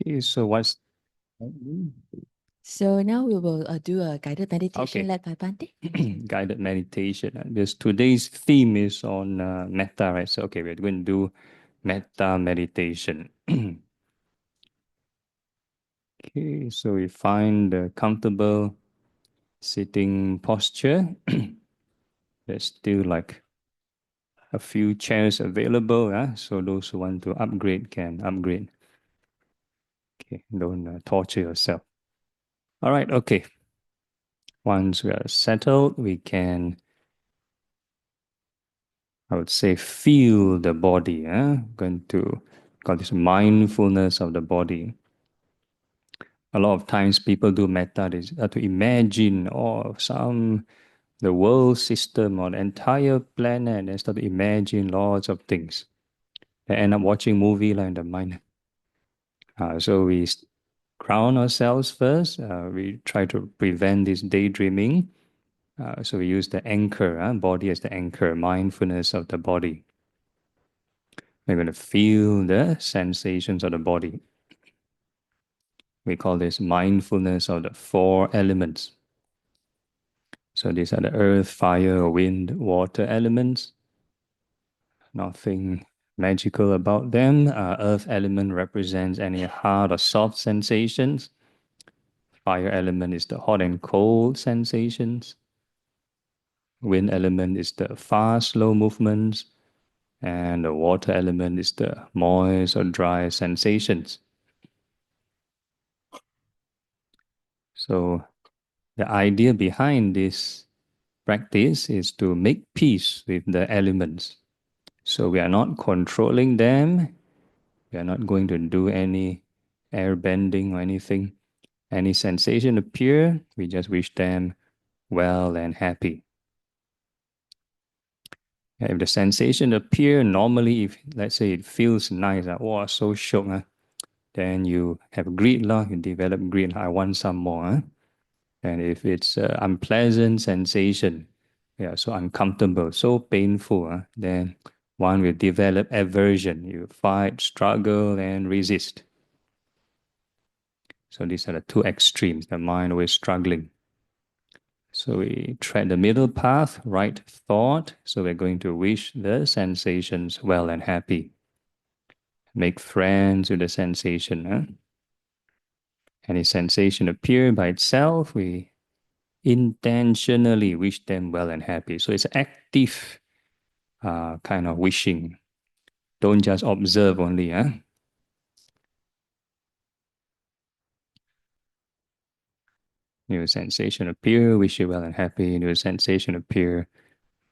Okay, so what's So now we will do a guided meditation okay? led by Bante. Guided meditation. Because today's theme is on metta, right? So okay, we're going to do metta meditation. Okay, so we find a comfortable sitting posture. There's still like a few chairs available, so those who want to upgrade can upgrade. Okay, don't torture yourself. All right, okay. Once we are settled, we can, I would say, feel the body. Going to got this mindfulness of the body. A lot of times people do metta, they have to imagine the world system or the entire planet and start to imagine lots of things. They end up watching movie like in the mind. So we ground ourselves first. We try to prevent this daydreaming. So we use the anchor, body as the anchor, mindfulness of the body. We're going to feel the sensations of the body. We call this mindfulness of the four elements. So these are the earth, fire, wind, water elements. Nothing magical about them. Earth element represents any hard or soft sensations. Fire element is the hot and cold sensations. Wind element is the fast, slow movements. And the water element is the moist or dry sensations. So the idea behind this practice is to make peace with the elements. So we are not controlling them. We are not going to do any air bending or anything. Any sensation appear, we just wish them well and happy. If the sensation appear, normally, if let's say it feels nice, wow, so shock, then you have greed, you develop greed, I want some more. And if it's unpleasant sensation, so uncomfortable, so painful, then one will develop aversion. You fight, struggle, and resist. So these are the two extremes. The mind always struggling. So we tread the middle path, right thought. So we're going to wish the sensations well and happy. Make friends with the sensation. Any sensation appear by itself, we intentionally wish them well and happy. So it's active kind of wishing. Don't just observe only. New sensation appear, wish it well and happy. New sensation appear,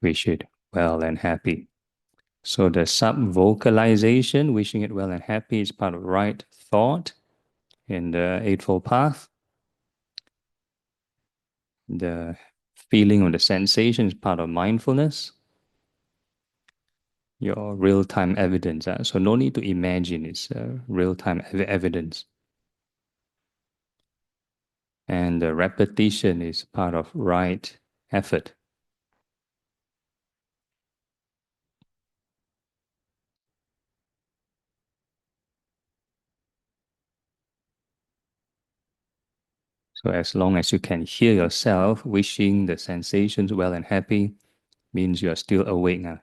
wish it well and happy. So the sub-vocalization, wishing it well and happy, is part of right thought in the Eightfold Path. The feeling or the sensation is part of mindfulness. Your real-time evidence. So no need to imagine, it's real-time evidence. And the repetition is part of right effort. So as long as you can hear yourself wishing the sensations well and happy, means you are still awake now.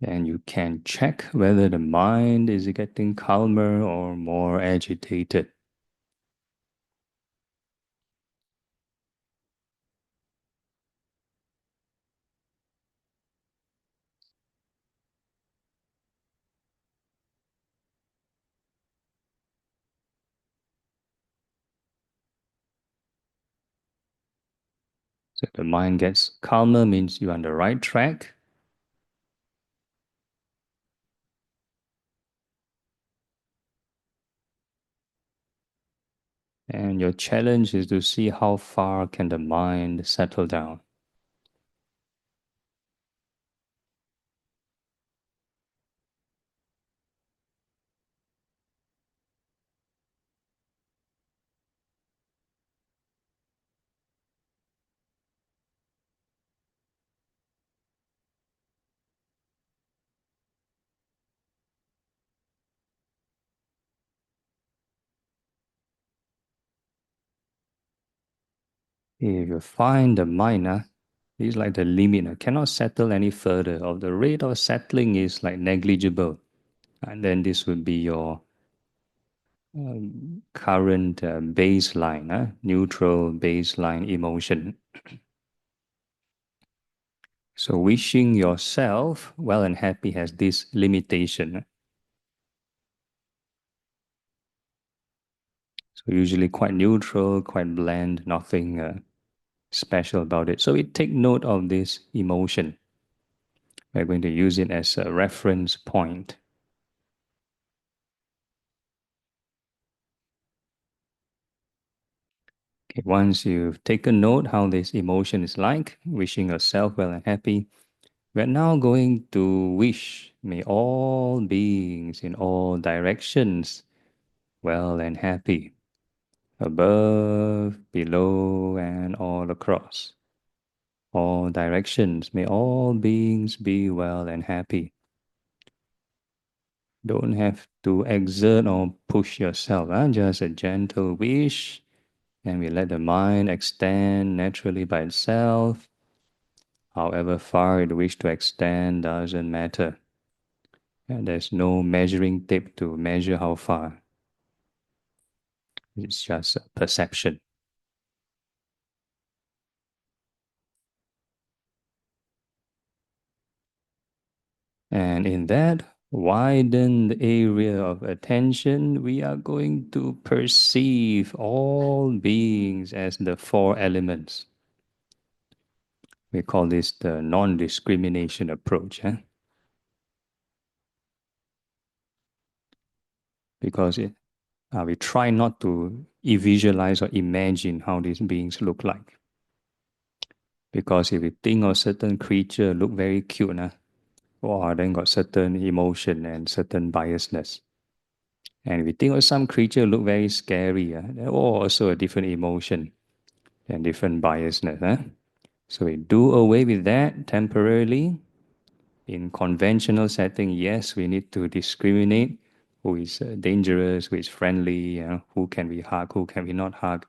And you can check whether the mind is getting calmer or more agitated. So if the mind gets calmer, means you're on the right track. And your challenge is to see how far can the mind settle down. If you find the mind, is like the limit, cannot settle any further, or the rate of settling is like negligible, and then this would be your current baseline, neutral baseline emotion. So wishing yourself well and happy has this limitation. So usually quite neutral, quite bland, nothing special about it. So we take note of this emotion. We're going to use it as a reference point. Okay, once you've taken note how this emotion is like, wishing yourself well and happy, we're now going to wish, may all beings in all directions well and happy, above, below, and all across. All directions, may all beings be well and happy. Don't have to exert or push yourself, just a gentle wish, and we let the mind extend naturally by itself. However far it wishes to extend doesn't matter. And there's no measuring tape to measure how far. It's just a perception. And in that widened area of attention, we are going to perceive all beings as the four elements. We call this the non-discrimination approach. Because we try not to visualize or imagine how these beings look like. Because if we think of certain creature look very cute, then got certain emotion and certain biasness. And if we think of some creature look very scary, also a different emotion and different biasness. So we do away with that temporarily. In conventional setting, yes, we need to discriminate who is dangerous, who is friendly, who can we hug, who can we not hug.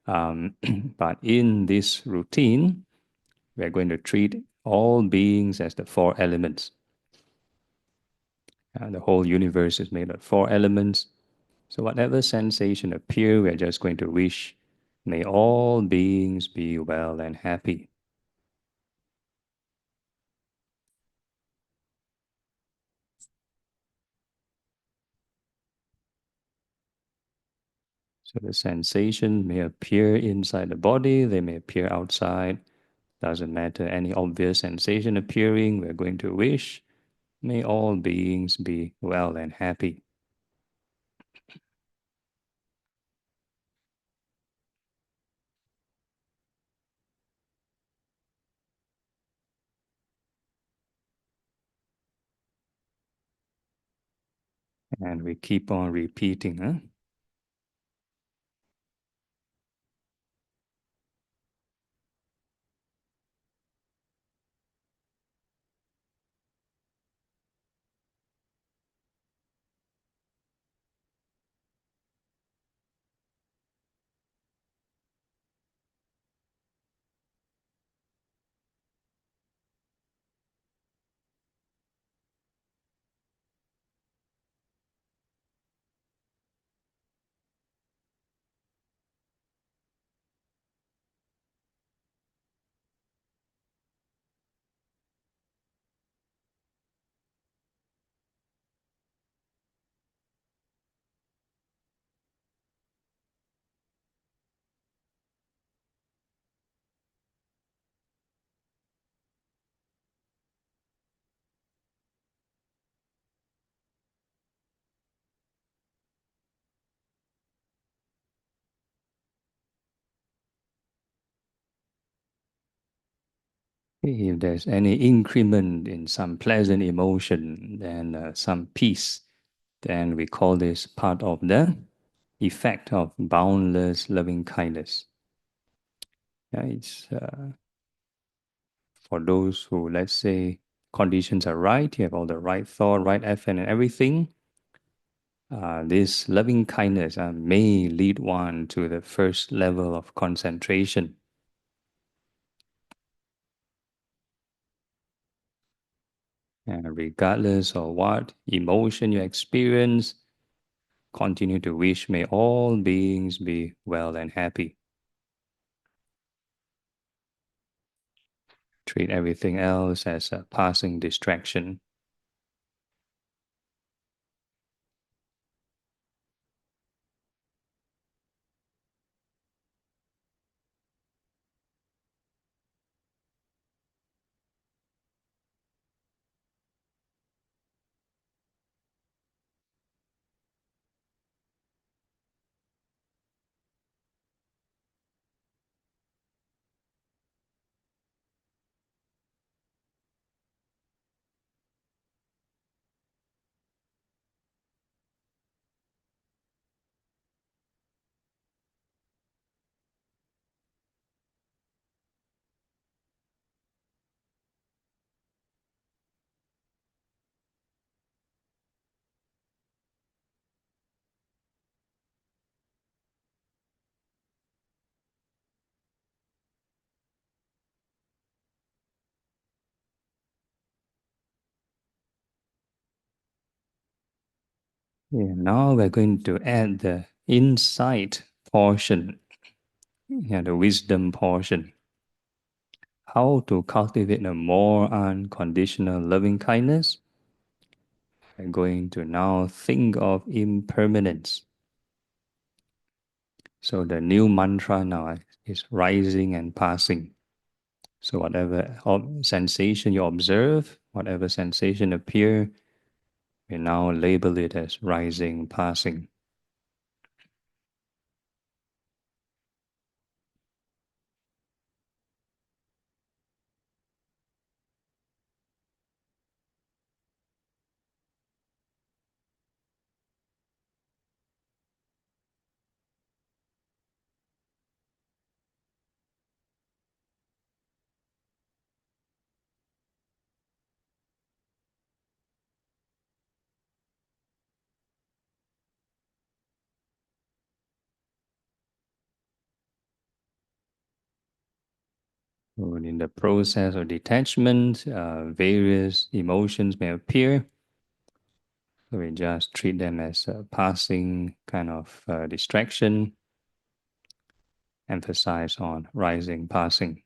But in this routine, we're going to treat all beings as the four elements. The whole universe is made of four elements. So whatever sensation appear, we're just going to wish, may all beings be well and happy. So the sensation may appear inside the body, they may appear outside. Doesn't matter, any obvious sensation appearing, we're going to wish, may all beings be well and happy. And we keep on repeating. If there's any increment in some pleasant emotion and some peace, then we call this part of the effect of boundless loving kindness. It's for those who, let's say, conditions are right, you have all the right thought, right effort, and everything. This loving kindness may lead one to the first level of concentration. And regardless of what emotion you experience, continue to wish may all beings be well and happy. Treat everything else as a passing distraction. Yeah, now we're going to add the insight portion, the wisdom portion. How to cultivate a more unconditional loving kindness. We're going to now think of impermanence. So the new mantra now is rising and passing. So whatever sensation you observe, whatever sensation appear, we now label it as rising, passing. So in the process of detachment, various emotions may appear. So we just treat them as a passing kind of distraction, emphasize on rising, passing.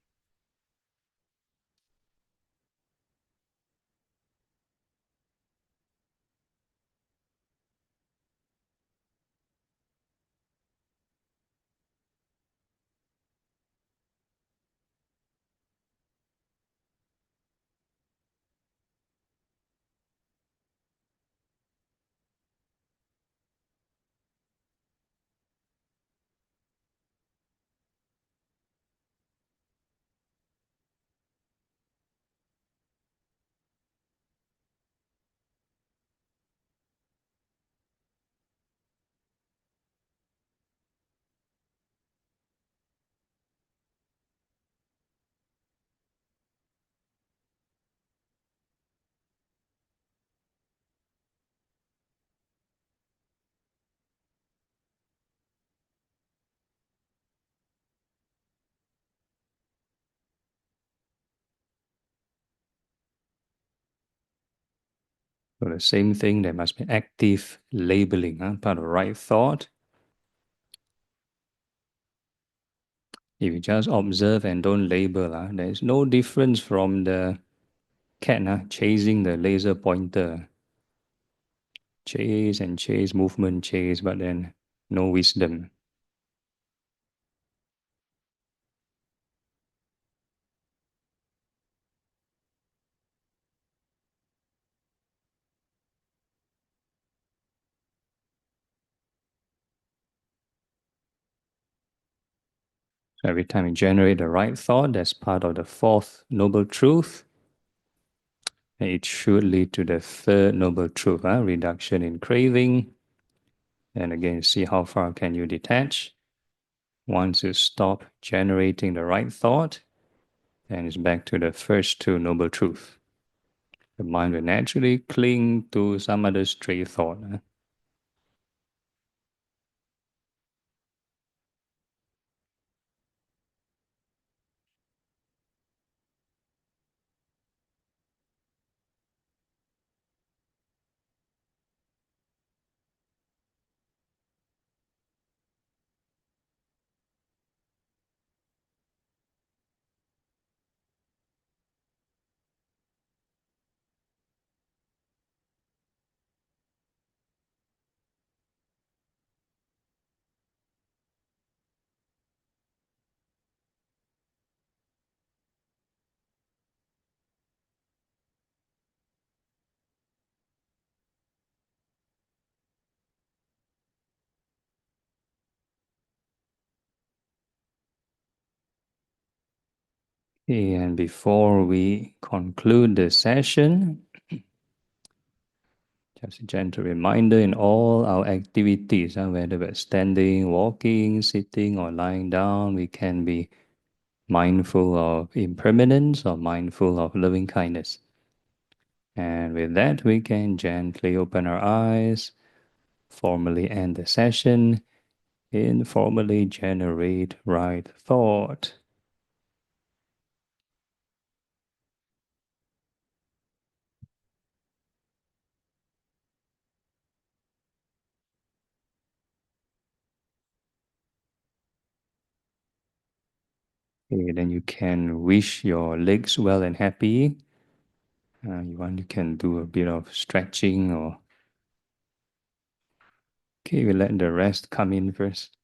So the same thing, there must be active labeling, part of right thought. If you just observe and don't label, there is no difference from the cat chasing the laser pointer. Chase and chase, movement chase, but then no wisdom. So every time you generate the right thought, that's part of the fourth noble truth. And it should lead to the third noble truth, reduction in craving. And again, see how far can you detach. Once you stop generating the right thought, then it's back to the first two noble truths. The mind will naturally cling to some other stray thought. Okay, and before we conclude the session, just a gentle reminder in all our activities, whether we're standing, walking, sitting, or lying down, we can be mindful of impermanence or mindful of loving kindness. And with that, we can gently open our eyes, formally end the session, informally generate right thought. Okay, then you can wish your legs well and happy. You can do a bit of stretching or... Okay, we let the rest come in first.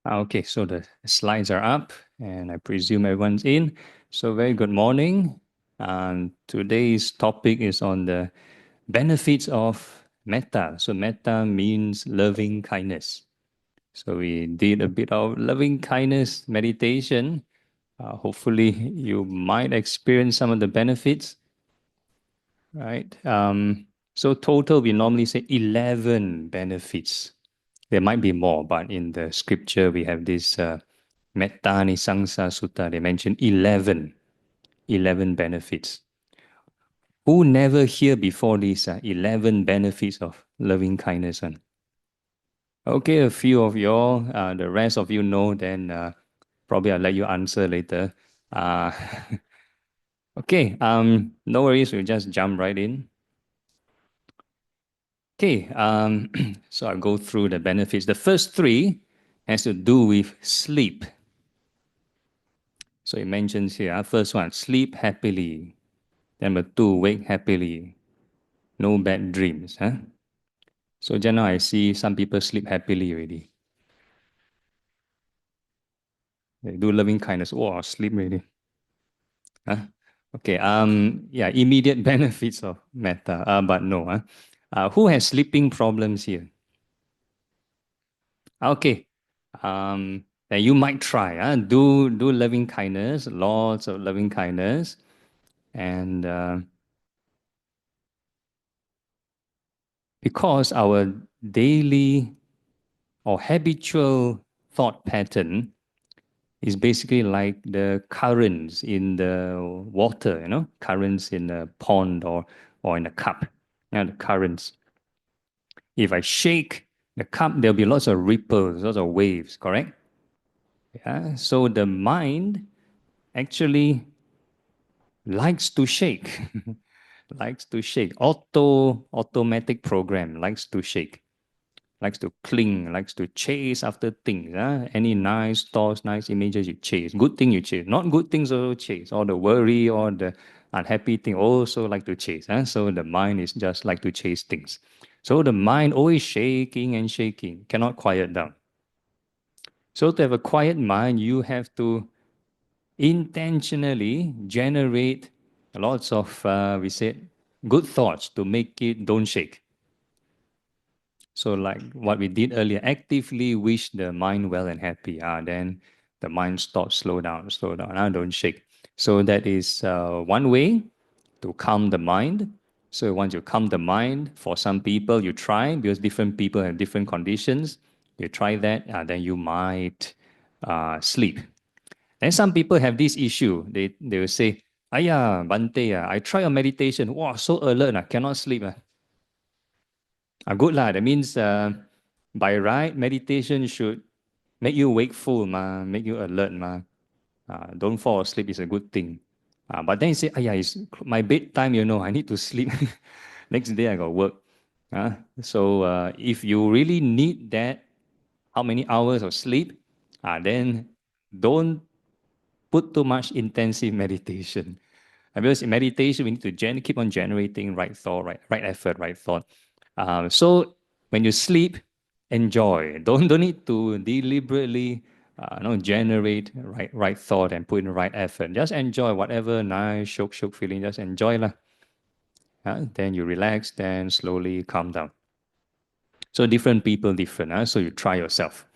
Okay, so the slides are up and I presume everyone's in. So very good morning. Today's topic is on the benefits of metta. So metta means loving kindness. So we did a bit of loving kindness meditation. Hopefully you might experience some of the benefits, right? So total, we normally say 11 benefits. There might be more, but in the scripture, we have this Metta Nisangsa Sutta. They mention 11 benefits. Who never hear before these 11 benefits of loving kindness? Okay, a few of you all, the rest of you know, then probably I'll let you answer later. Uh, okay, no worries, we'll just jump right in. Okay, so I'll go through the benefits. The first three has to do with sleep. So it mentions here, first one, sleep happily. Number two, wake happily. No bad dreams. So just now I see some people sleep happily already. They do loving kindness. Oh, sleep already. Okay, yeah, immediate benefits of metta, but no. Who has sleeping problems here? Okay, then you might try. Do loving kindness, lots of loving kindness, and because our daily or habitual thought pattern is basically like the currents in the water, currents in a pond or in a cup. The currents. If I shake the cup, there'll be lots of ripples, lots of waves, correct? Yeah. So the mind actually likes to shake, likes to shake. Automatic program likes to shake, likes to cling, likes to chase after things. Any nice thoughts, nice images you chase. Good thing you chase. Not good things also chase. All the worry or the unhappy thing also like to chase. So the mind is just like to chase things. So the mind always shaking and shaking, cannot quiet down. So to have a quiet mind, you have to intentionally generate lots of, we said, good thoughts to make it don't shake. So like what we did earlier, actively wish the mind well and happy. Then the mind stops, slow down, don't shake. So that is one way to calm the mind. So once you calm the mind, for some people you try, because different people have different conditions. You try that, then you might sleep. And some people have this issue. They will say, Aya, Bante, I try a meditation. Wow, so alert, cannot sleep. Good lah. That means by right, meditation should make you wakeful, make you alert. Don't fall asleep is a good thing. But then you say, it's my bedtime, I need to sleep. Next day I got work. So if you really need that, how many hours of sleep, then don't put too much intensive meditation. Because in meditation, we need to keep on generating right thought, right effort, right thought. So when you sleep, enjoy. Don't need to deliberately generate right thought and put in right effort. Just enjoy whatever nice shook feeling. Just enjoy lah. Then you relax, then slowly calm down. So different people, different. So you try yourself.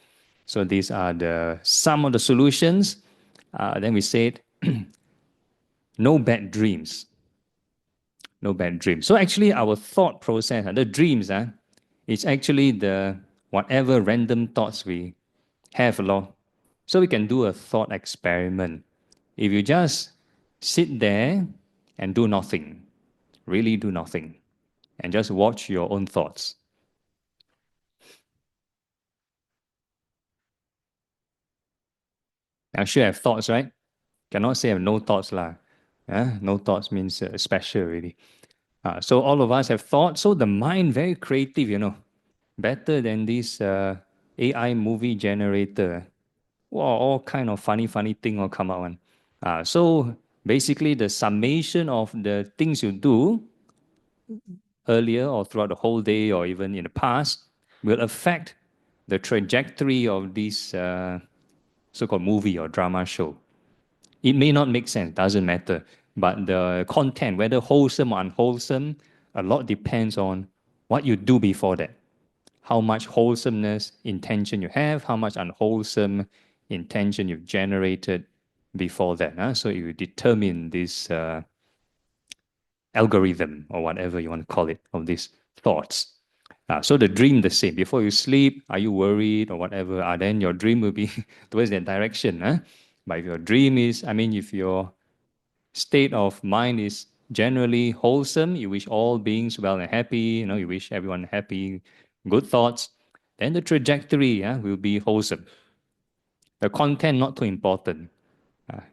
So these are some of the solutions. Then we said, no bad dreams. No bad dreams. So actually our thought process, the dreams, it's actually the whatever random thoughts we have. So we can do a thought experiment. If you just sit there and do nothing, really do nothing, and just watch your own thoughts. I'm sure I have thoughts, right? Cannot say I have no thoughts lah. No thoughts means special really. So all of us have thoughts. So the mind very creative, better than this AI movie generator. Wow, all kind of funny thing will come out one. So basically the summation of the things you do earlier or throughout the whole day or even in the past will affect the trajectory of this so-called movie or drama show. It may not make sense, doesn't matter. But the content, whether wholesome or unwholesome, a lot depends on what you do before that. How much wholesomeness intention you have, how much unwholesome intention you've generated before that. So you determine this algorithm or whatever you want to call it of these thoughts. So the dream the same. Before you sleep, are you worried or whatever? Then your dream will be towards that direction. But if your dream is, if your state of mind is generally wholesome, you wish all beings well and happy, you wish everyone happy, good thoughts, then the trajectory will be wholesome. The content not too important.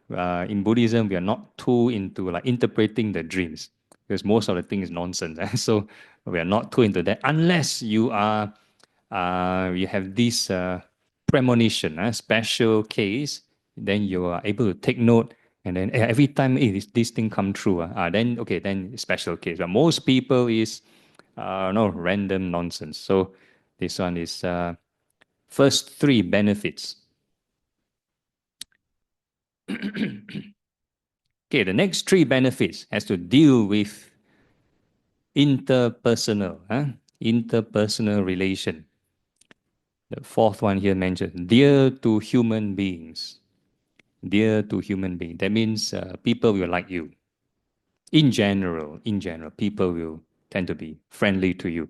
In Buddhism, we are not too into like interpreting the dreams because most of the thing is nonsense. So we are not too into that unless you have this premonition, special case, then you are able to take note. And then every time this thing come true, then special case. But most people is no random nonsense. So this one is first three benefits. Okay, the next three benefits has to deal with interpersonal relation. The fourth one here mentioned, dear to human beings. Dear to human beings. That means people will like you. In general, people will tend to be friendly to you.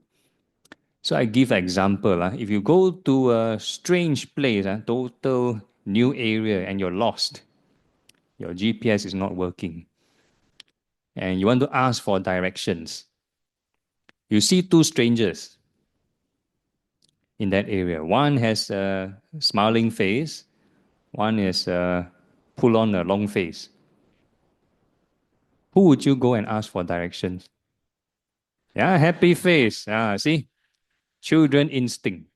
So I give an example. If you go to a strange place, total new area, and you're lost, your GPS is not working, and you want to ask for directions. You see two strangers in that area. One has a smiling face, one is pull on a long face. Who would you go and ask for directions? Yeah, happy face. See, children instinct.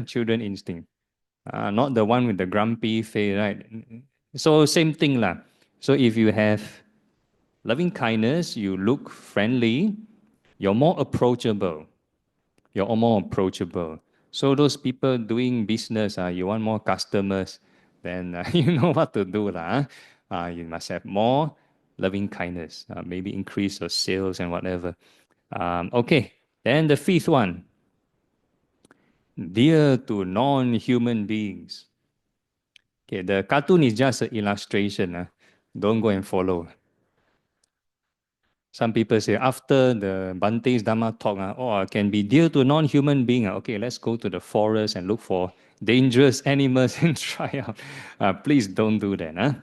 Children instinct. Not the one with the grumpy face, right? So same thing lah. So if you have loving kindness, you look friendly, you're more approachable. You're more approachable. So those people doing business, you want more customers, then you know what to do lah. You must have more loving kindness, maybe increase your sales and whatever. Okay, then the fifth one, dear to non-human beings. Okay, the cartoon is just an illustration. Don't go and follow. Some people say after the Bhante's Dhamma talk, I can be dear to non-human being. Okay, let's go to the forest and look for dangerous animals and try out. Please don't do that.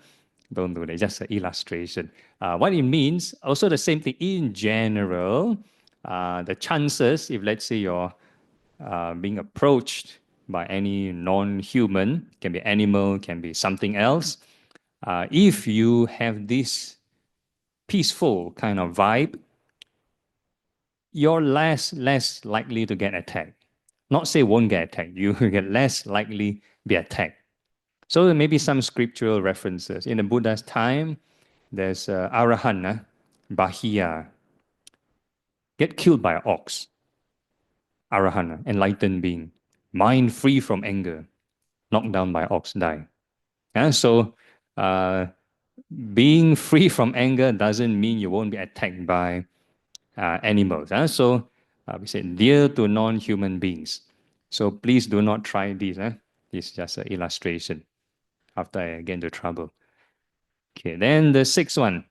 Don't do that. Just an illustration. What it means, also the same thing. In general, the chances, if let's say you're being approached by any non-human, can be animal, can be something else. If you have this peaceful kind of vibe, you're less likely to get attacked. Not say won't get attacked, you get less likely be attacked. So there may be some scriptural references. In the Buddha's time, there's Arahant, Bahiya, get killed by an ox. Arahant, enlightened being, mind free from anger, knocked down by ox, die. So being free from anger doesn't mean you won't be attacked by animals. So we said dear to non-human beings. So please do not try this. This is just an illustration after I get into trouble. Okay, then the sixth one.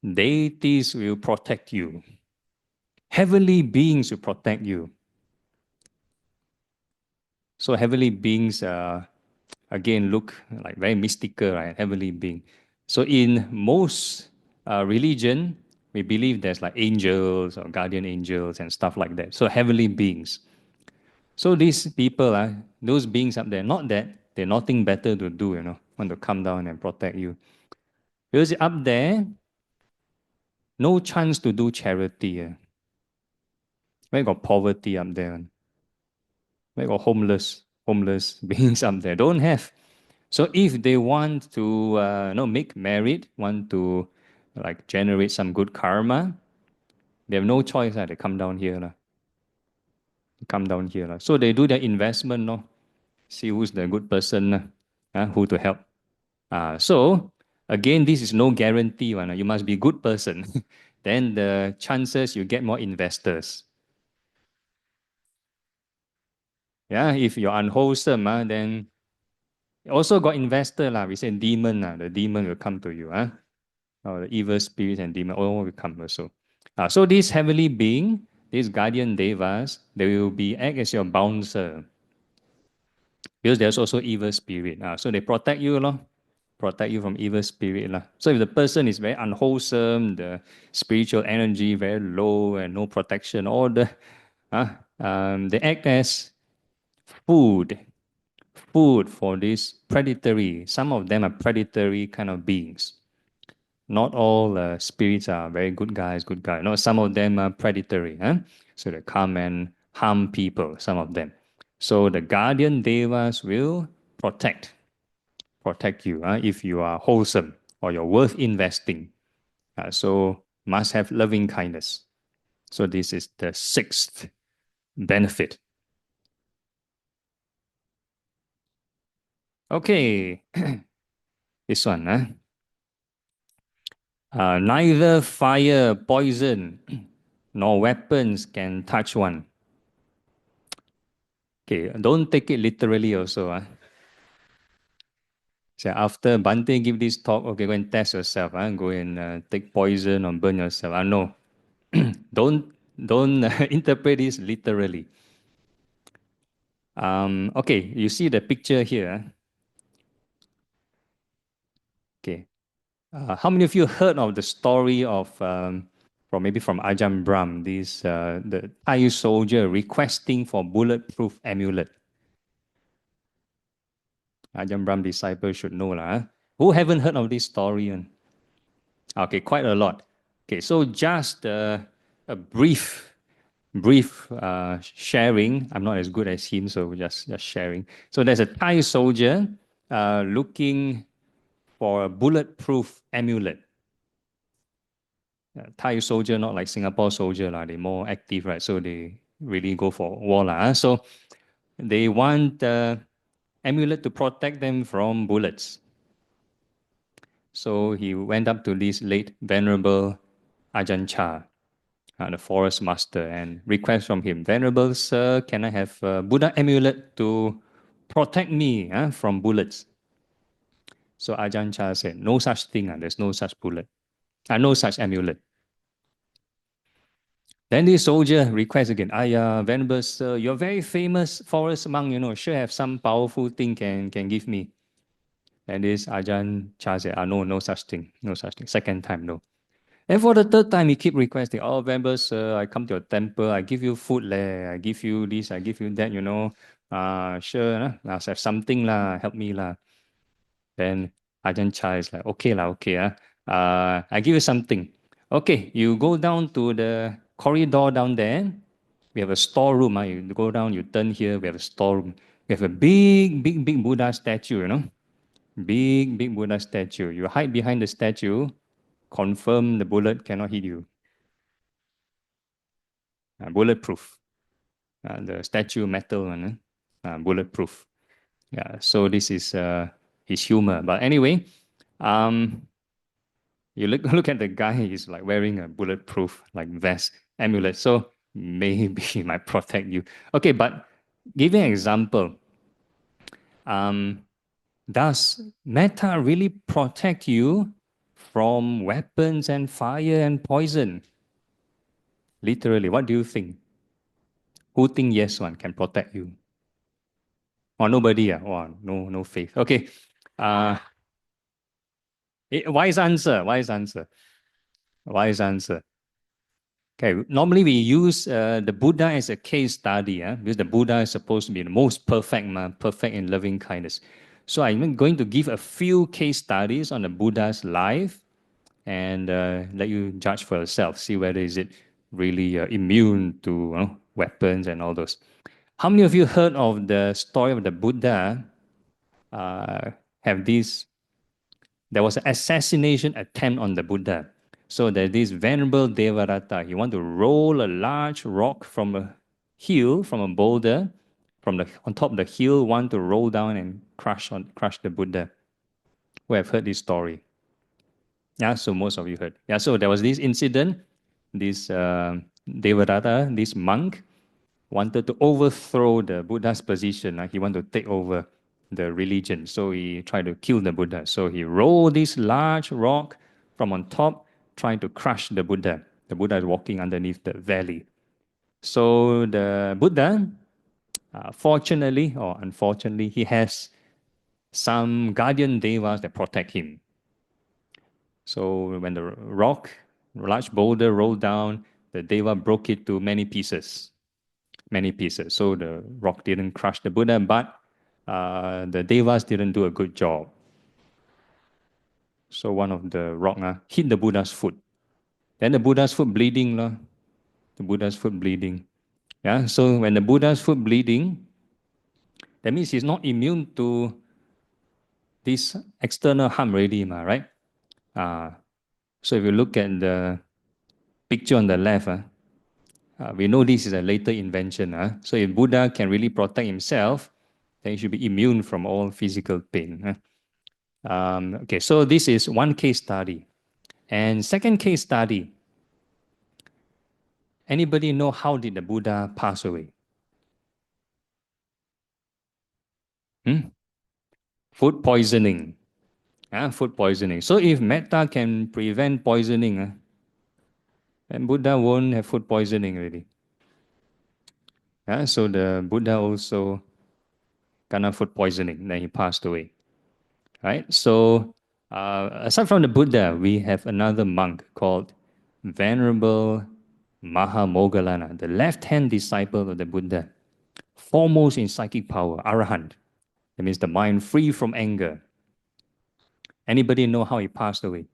Deities will protect you. Heavenly beings will protect you. So heavenly beings, again, look like very mystical, right? Heavenly being. So in most religion, we believe there's like angels or guardian angels and stuff like that. So heavenly beings. So these people, those beings up there, not that they're nothing better to do, want to come down and protect you. Because up there, no chance to do charity. Where got poverty up there? Where got homeless beings up there? Don't have. So if they want to make merit, want to like generate some good karma, they have no choice. They come down here. Come down here. So they do their investment. No? See who's the good person, who to help. So again, this is no guarantee. You must be a good person. Then the chances you get more investors. Yeah, if you're unwholesome, then also got investor. We say demon. The demon will come to you. Or the evil spirits and demon all will come also. So this heavenly being, these guardian devas, they will be act as your bouncer. Because there's also evil spirit. So they protect you, protect you from evil spirit. So if the person is very unwholesome, the spiritual energy very low and no protection, all the they act as food for this predatory. Some of them are predatory kind of beings. Not all spirits are very good guys. No, some of them are predatory. So they come and harm people, some of them. So the guardian devas will protect you if you are wholesome or you're worth investing. So must have loving kindness. So this is the sixth benefit. Okay, this one. Neither fire, poison, nor weapons can touch one. Okay, don't take it literally also. So after Bante give this talk, okay, go and test yourself. Go and take poison or burn yourself. No, don't interpret this literally. Okay, you see the picture here. Okay, how many of you heard of the story of from Ajahn Brahm, this the Thai soldier requesting for bulletproof amulet? Ajahn Brahm disciples should know lah. Who haven't heard of this story? Okay, quite a lot. Okay, so just a brief sharing. I'm not as good as him, so just sharing. So there's a Thai soldier looking for a bulletproof amulet. Thai soldier, not like Singapore soldier, they're more active, right? So they really go for war. So they want amulet to protect them from bullets. So he went up to this late venerable Ajahn Chah, the forest master, and request from him, Venerable Sir, can I have a Buddha amulet to protect me from bullets? So Ajahn Chah said, no such thing, there's no such bullet, no such amulet. Then the soldier requests again, Venerable Sir, you're very famous forest monk, sure have some powerful thing can give me. And this Ajahn Chah said, no such thing. Second time, no. And for the third time, he keep requesting, Venerable Sir, I come to your temple, I give you food, I give you this, I give you that, Sure, must have something lah, help me lah. Then Ajahn Chah is like, okay lah, okay. I give you something. Okay, you go down to the corridor down there. We have a storeroom. You go down, you turn here, we have a storeroom. We have a big Buddha statue, Big Buddha statue. You hide behind the statue, confirm the bullet cannot hit you. Bulletproof. The statue metal one, bulletproof. Yeah, so this is his humor. But anyway, you look at the guy, he's like wearing a bulletproof like vest, amulet. So maybe he might protect you. Okay, but giving an example, does metta really protect you from weapons and fire and poison? Literally, what do you think? Who think yes one can protect you? Or nobody? Oh, no faith. Okay. Wise answer. Wise answer. Wise answer. Okay, normally we use the Buddha as a case study, because the Buddha is supposed to be the most perfect, perfect in loving kindness. So I'm going to give a few case studies on the Buddha's life and let you judge for yourself, see whether is it really immune to weapons and all those. How many of you heard of the story of the Buddha? There was an assassination attempt on the Buddha. So there's this venerable Devadatta. He wanted to roll a large rock from a hill, from a boulder, on top of the hill, want to roll down and crush the Buddha. Who have heard this story? Yeah, so most of you heard. Yeah, so there was this incident. This Devadatta, this monk, wanted to overthrow the Buddha's position. He wanted to take over the religion. So he tried to kill the Buddha. So he rolled this large rock from on top, trying to crush the Buddha. The Buddha is walking underneath the valley. So the Buddha, fortunately or unfortunately, he has some guardian devas that protect him. So when the large boulder rolled down, the deva broke it to many pieces. So the rock didn't crush the Buddha, but the devas didn't do a good job. So one of the rock hit the Buddha's foot. Then the Buddha's foot bleeding. The Buddha's foot bleeding. Yeah. So when the Buddha's foot bleeding, that means he's not immune to this external harm already, right? So if you look at the picture on the left, we know this is a later invention. So if Buddha can really protect himself, then he should be immune from all physical pain. Okay, so this is one case study. And second case study, anybody know how did the Buddha pass away? Food poisoning. Food poisoning. So if metta can prevent poisoning, then Buddha won't have food poisoning already. So the Buddha also kena food poisoning, then he passed away. Right? So aside from the Buddha, we have another monk called Venerable Mahamoggallana, the left-hand disciple of the Buddha, foremost in psychic power, Arahant. That means the mind free from anger. Anybody know how he passed away?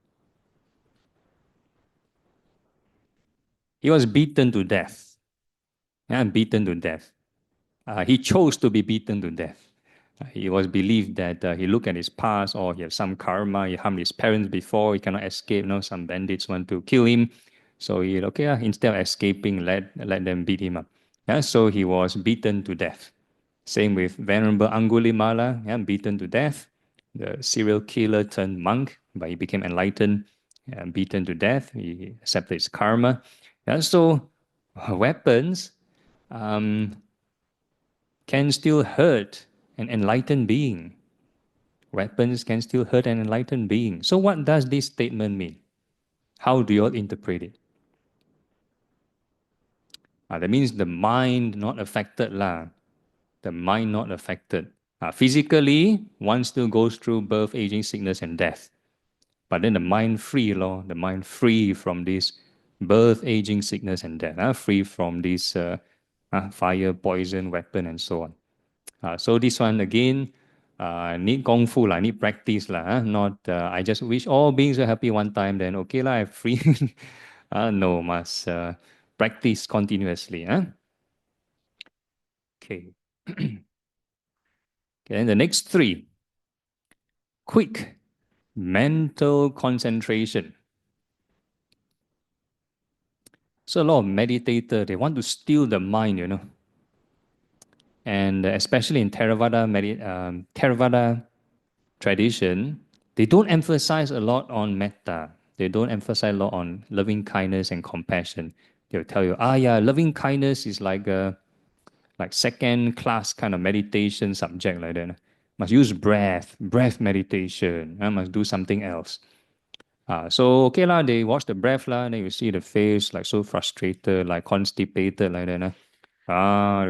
He was beaten to death. Beaten to death. He chose to be beaten to death. He was believed that he looked at his past, or he has some karma, he harmed his parents before, he cannot escape, some bandits want to kill him. So he, instead of escaping, let them beat him up. So he was beaten to death. Same with Venerable Angulimala, beaten to death. The serial killer turned monk, but he became enlightened, beaten to death. He accepted his karma. So weapons can still hurt an enlightened being. Weapons can still hurt an enlightened being. So what does this statement mean? How do you all interpret it? That means the mind not affected lah. The mind not affected. Physically, one still goes through birth, aging, sickness, and death. But then the mind free, the mind free from this birth, aging, sickness, and death. Free from this fire, poison, weapon, and so on. So this one again, need kung fu lah, need practice lah. Not I just wish all beings are happy one time, then okay lah, I'm free. No, must practice continuously. Okay. Okay, and the next three, quick mental concentration. So a lot of meditators, they want to steal the mind, And especially in Theravada tradition, they don't emphasize a lot on metta. They don't emphasize a lot on loving kindness and compassion. They'll tell you, yeah, loving kindness is like a second class kind of meditation subject like that. Must use breath meditation. Must do something else. So okay lah, they watch the breath lah, then you see the face like so frustrated, like constipated like that.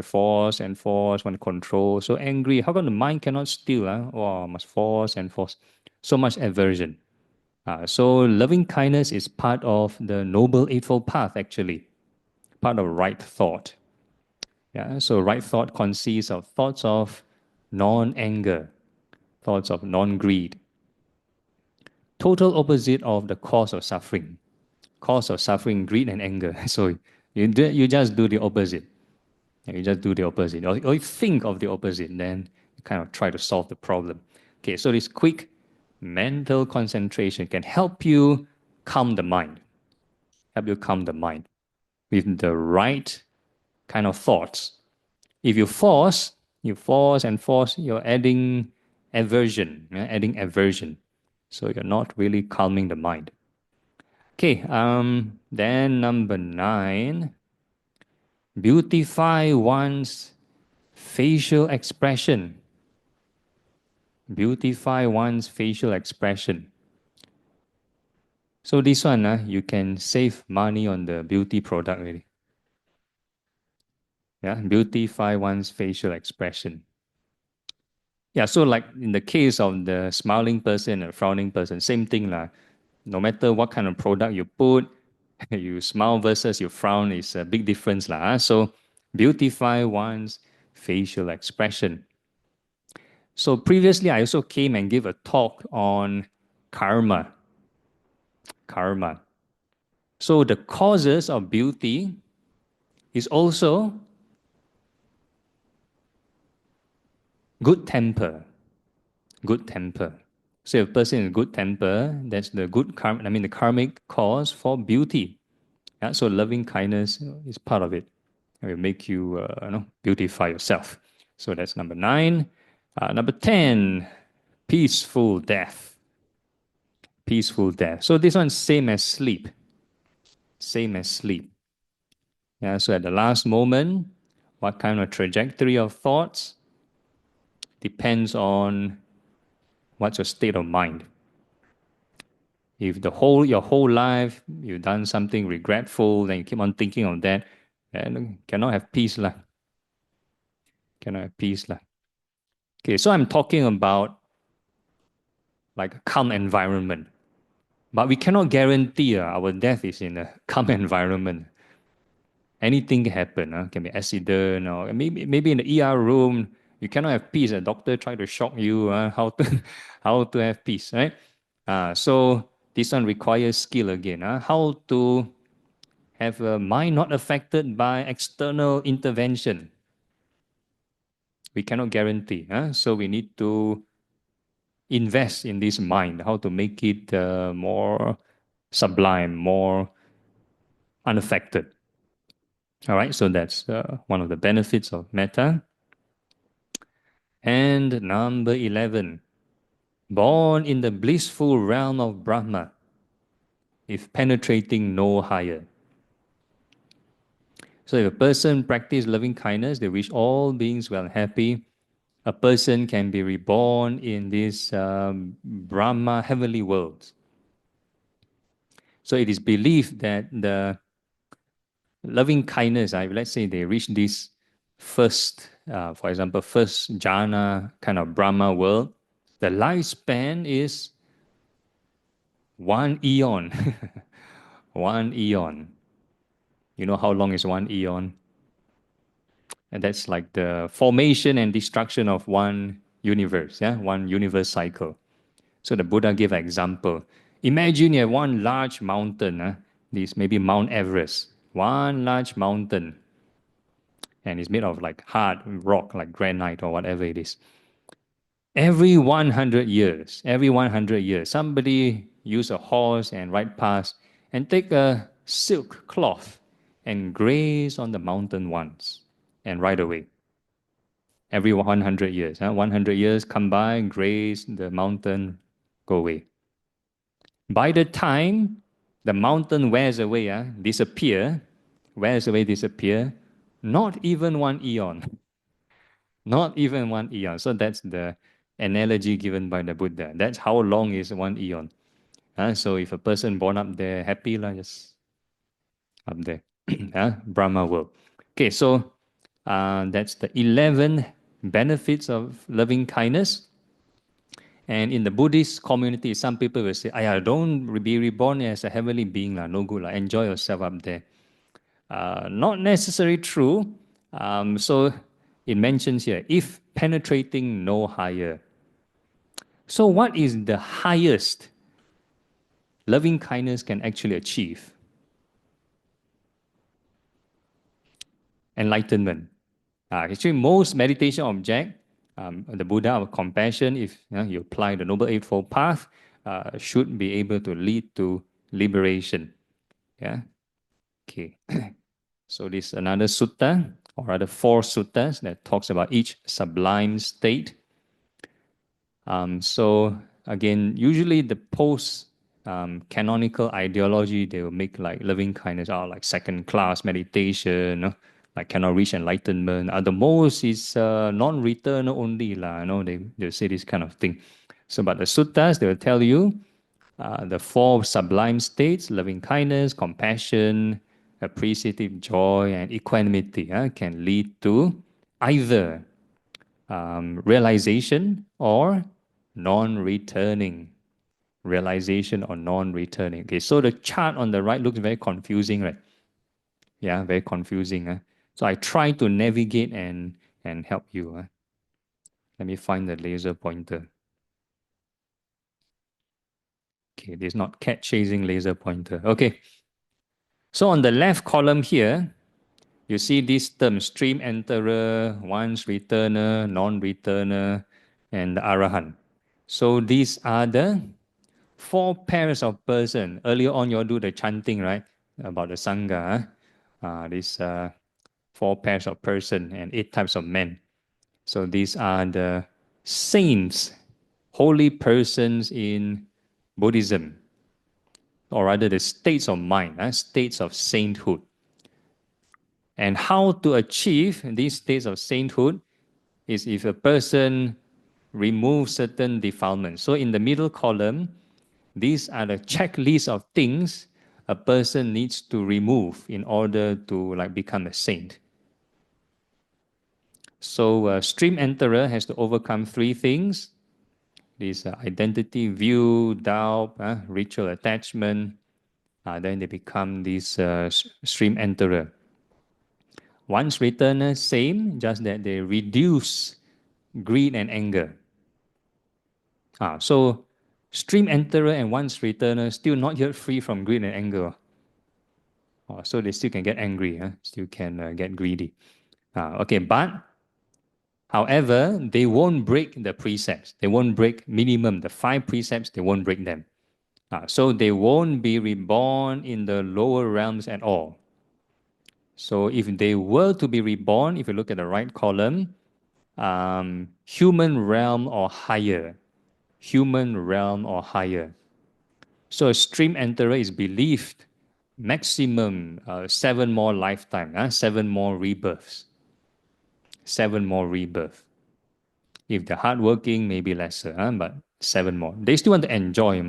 Force and force, want to control, so angry. How come the mind cannot steal? Wow, must force and force. So much aversion. So loving kindness is part of the Noble Eightfold Path actually, part of right thought. Yeah, so right thought consists of thoughts of non-anger, thoughts of non-greed. Total opposite of the cause of suffering. Cause of suffering, greed and anger. So you just do the opposite. You just do the opposite. Or you think of the opposite, then you kind of try to solve the problem. Okay, so this quick mental concentration can help you calm the mind. Help you calm the mind with the right kind of thoughts. If you force and force, you're adding aversion. Adding aversion. So you're not really calming the mind. Okay, then number 9, beautify one's facial expression. Beautify one's facial expression. So this one, you can save money on the beauty product really. Yeah, beautify one's facial expression. Yeah, so like in the case of the smiling person and frowning person, same thing lah. No matter what kind of product you put, you smile versus you frown is a big difference lah. So beautify one's facial expression. So previously, I also came and gave a talk on karma. Karma. So the causes of beauty is also good temper. Good temper. So if a person is good temper, that's the good karma. I mean the karmic cause for beauty. Yeah, so loving kindness is part of it. It will make you, beautify yourself. So that's number 9. Number 10, peaceful death. Peaceful death. So this one's same as sleep. Same as sleep. Yeah, so at the last moment, what kind of trajectory of thoughts depends on what's your state of mind. If your whole life you've done something regretful, then you keep on thinking of that, then cannot have peace lah. Cannot have peace lah. Okay, so I'm talking about like a calm environment, but we cannot guarantee our death is in a calm environment. Anything can happen. Can be accident or maybe in the ER room you cannot have peace. A doctor try to shock you. How to how to have peace, right? So this one requires skill again. How to have a mind not affected by external intervention. We cannot guarantee. So we need to invest in this mind. How to make it more sublime, more unaffected. All right, so that's one of the benefits of metta. And number 11, born in the blissful realm of Brahma, if penetrating no higher. So if a person practice loving kindness, they wish all beings well and happy, a person can be reborn in this Brahma heavenly worlds. So it is believed that the loving kindness, let's say they reach this first, for example, first jhana kind of Brahma world, the lifespan is 1 eon. 1 eon. You know how long is 1 eon? And that's like the formation and destruction of one universe, yeah, one universe cycle. So the Buddha gave an example. Imagine you have one large mountain, this maybe Mount Everest, one large mountain, and it's made of like hard rock, like granite or whatever it is. Every 100 years, somebody use a horse and ride past and take a silk cloth and graze on the mountain once and ride away. Every 100 years, 100 years come by, graze the mountain, go away. By the time the mountain wears away, disappear, not even one eon. Not even one eon. So that's the analogy given by the Buddha. That's how long is one eon. So if a person born up there, happy lah, just up there. Brahma world. Okay, so that's the 11 benefits of loving kindness. And in the Buddhist community, some people will say, don't be reborn as a heavenly being, no good, enjoy yourself up there. Not necessarily true. So it mentions here, if penetrating no higher. So what is the highest loving kindness can actually achieve? Enlightenment. Actually, most meditation object, the Buddha of compassion, if you apply the Noble Eightfold Path, should be able to lead to liberation. Yeah. Okay. So this is another sutta, or rather 4 suttas that talks about each sublime state. So again, usually the post canonical ideology, they will make like loving kindness out like second class meditation, like cannot reach enlightenment. At the most is non-return only lah. They'll say this kind of thing. So, but the suttas, they will tell you the 4 sublime states: loving kindness, compassion, appreciative joy, and equanimity can lead to either realization or non-returning. Realization or non-returning. Okay, so the chart on the right looks very confusing, right? Yeah, very confusing. So I try to navigate and help you. Let me find the laser pointer. Okay, this is not cat chasing laser pointer. Okay. So on the left column here, you see this term, stream enterer, once returner, non-returner, and the arahant. So these are the 4 pairs of person. Earlier on, you all do the chanting, right? About the Sangha. These 4 pairs of person and 8 types of men. So these are the saints, holy persons in Buddhism, or rather the states of mind, states of sainthood. And how to achieve these states of sainthood is if a person removes certain defilements. So in the middle column, these are the checklist of things a person needs to remove in order to become a saint. So stream enterer has to overcome 3 things. This identity, view, doubt, ritual attachment. Then they become this stream enterer. Once returner, same, just that they reduce greed and anger. So stream enterer and once returner still not yet free from greed and anger. So they still can get angry, still can get greedy. Okay, but however, they won't break the precepts. They won't break minimum, the 5 precepts, they won't break them. So they won't be reborn in the lower realms at all. So if they were to be reborn, if you look at the right column, human realm or higher. Human realm or higher. So a stream enterer is believed maximum 7 more lifetimes, 7 more rebirths. 7 more rebirths. If they're hardworking, maybe lesser, but 7 more. They still want to enjoy.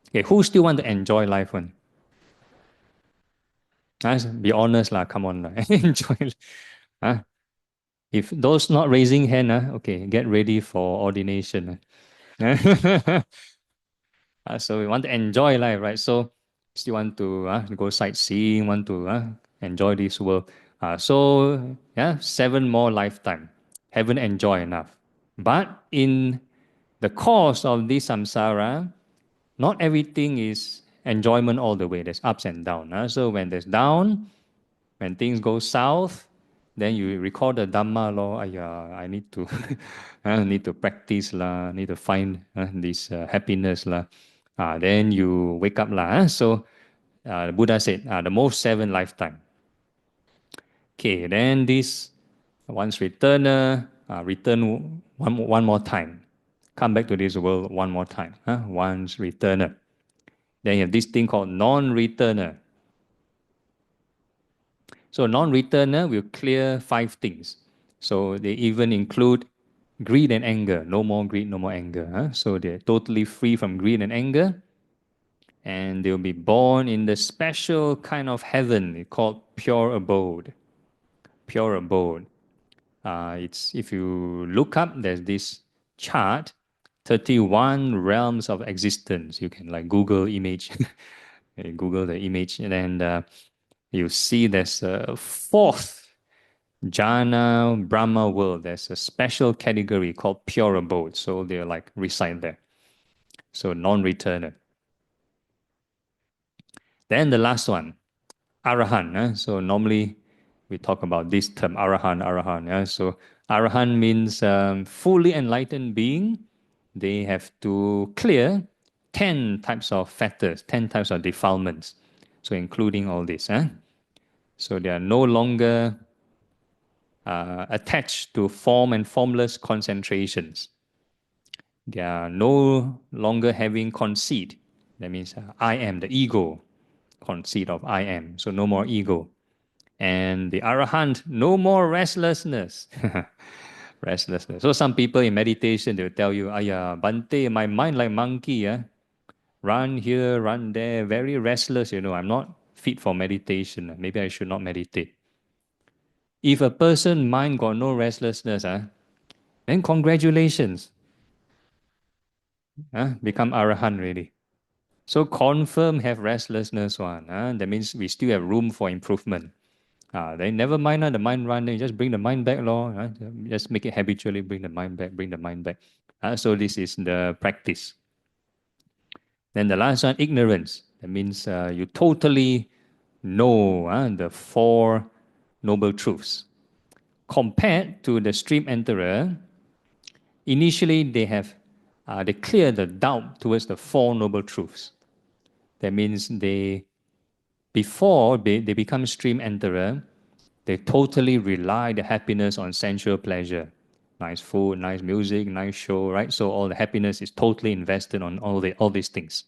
Okay, who still want to enjoy life one? Be honest lah, come on. Enjoy. If those not raising hand, okay, get ready for ordination. So we want to enjoy life, right? So still want to go sightseeing, want to enjoy this world. So, yeah, 7 more lifetime. Haven't enjoyed enough. But in the course of this samsara, not everything is enjoyment all the way. There's ups and downs. So when there's down, when things go south, then you recall the Dhamma law. I need to, I need to practice lah. Need to find this happiness lah. Then you wake up lah. So the Buddha said, the most 7 lifetime. Okay, then this once returner, return one more time. Come back to this world one more time. Once returner. Then you have this thing called non-returner. So non-returner will clear 5 things. So they even include greed and anger. No more greed, no more anger. So they're totally free from greed and anger. And they'll be born in the special kind of heaven called pure abode. Pure abode. It's if you look up, there's this chart, 31 realms of existence. You can like Google image, Google the image, and then you see there's a 4th jhana Brahma world. There's a special category called pure abode. So they're like reside there. So non-returner. Then the last one, Arahant. So normally we talk about this term, Arahant. So Arahant means fully enlightened being. They have to clear 10 types of fetters, 10 types of defilements. So including all this. So they are no longer attached to form and formless concentrations. They are no longer having conceit. That means I am, the ego, conceit of I am. So no more ego. And the Arahant, no more restlessness. Restlessness. So some people in meditation, they'll tell you, Ayah, Bante, my mind like monkey. Run here, run there, very restless. I'm not fit for meditation. Maybe I should not meditate. If a person mind got no restlessness, then congratulations. Become Arahant really. So confirm have restlessness one. That means we still have room for improvement. Then never mind the mind run, then you just bring the mind back, lor. Just make it habitually, bring the mind back, bring the mind back. So this is the practice. Then the last one, ignorance. That means you totally know the 4 noble truths. Compared to the stream enterer, initially they clear the doubt towards the 4 noble truths. That means before they become stream enterer, they totally rely the happiness on sensual pleasure. Nice food, nice music, nice show, right? So all the happiness is totally invested on all these things.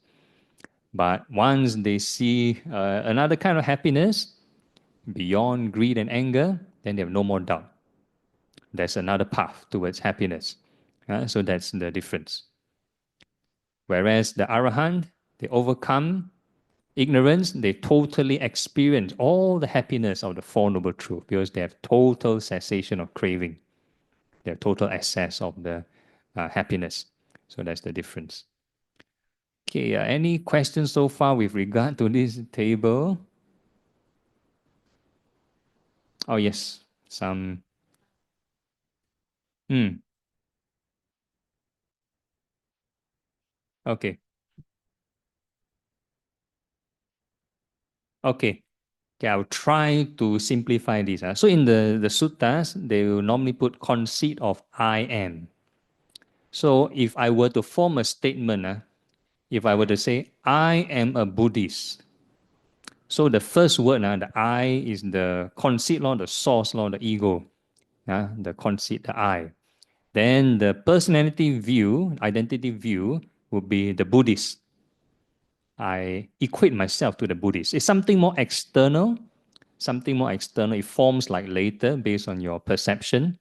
But once they see another kind of happiness beyond greed and anger, then they have no more doubt. There's another path towards happiness. So that's the difference. Whereas the Arahant, they overcome ignorance, they totally experience all the happiness of the 4 noble truths because they have total cessation of craving. They have total access of the happiness. So that's the difference. Okay, any questions so far with regard to this table? Oh, yes, some. Okay. Okay. Okay, I'll try to simplify this. So in the suttas, they will normally put conceit of I am. So if I were to form a statement, if I were to say, I am a Buddhist. So the first word, the I is the conceit law, the source law, the ego. The conceit, the I. Then the personality view, identity view, would be the Buddhist. I equate myself to the Buddhist. It's something more external. It forms like later based on your perception.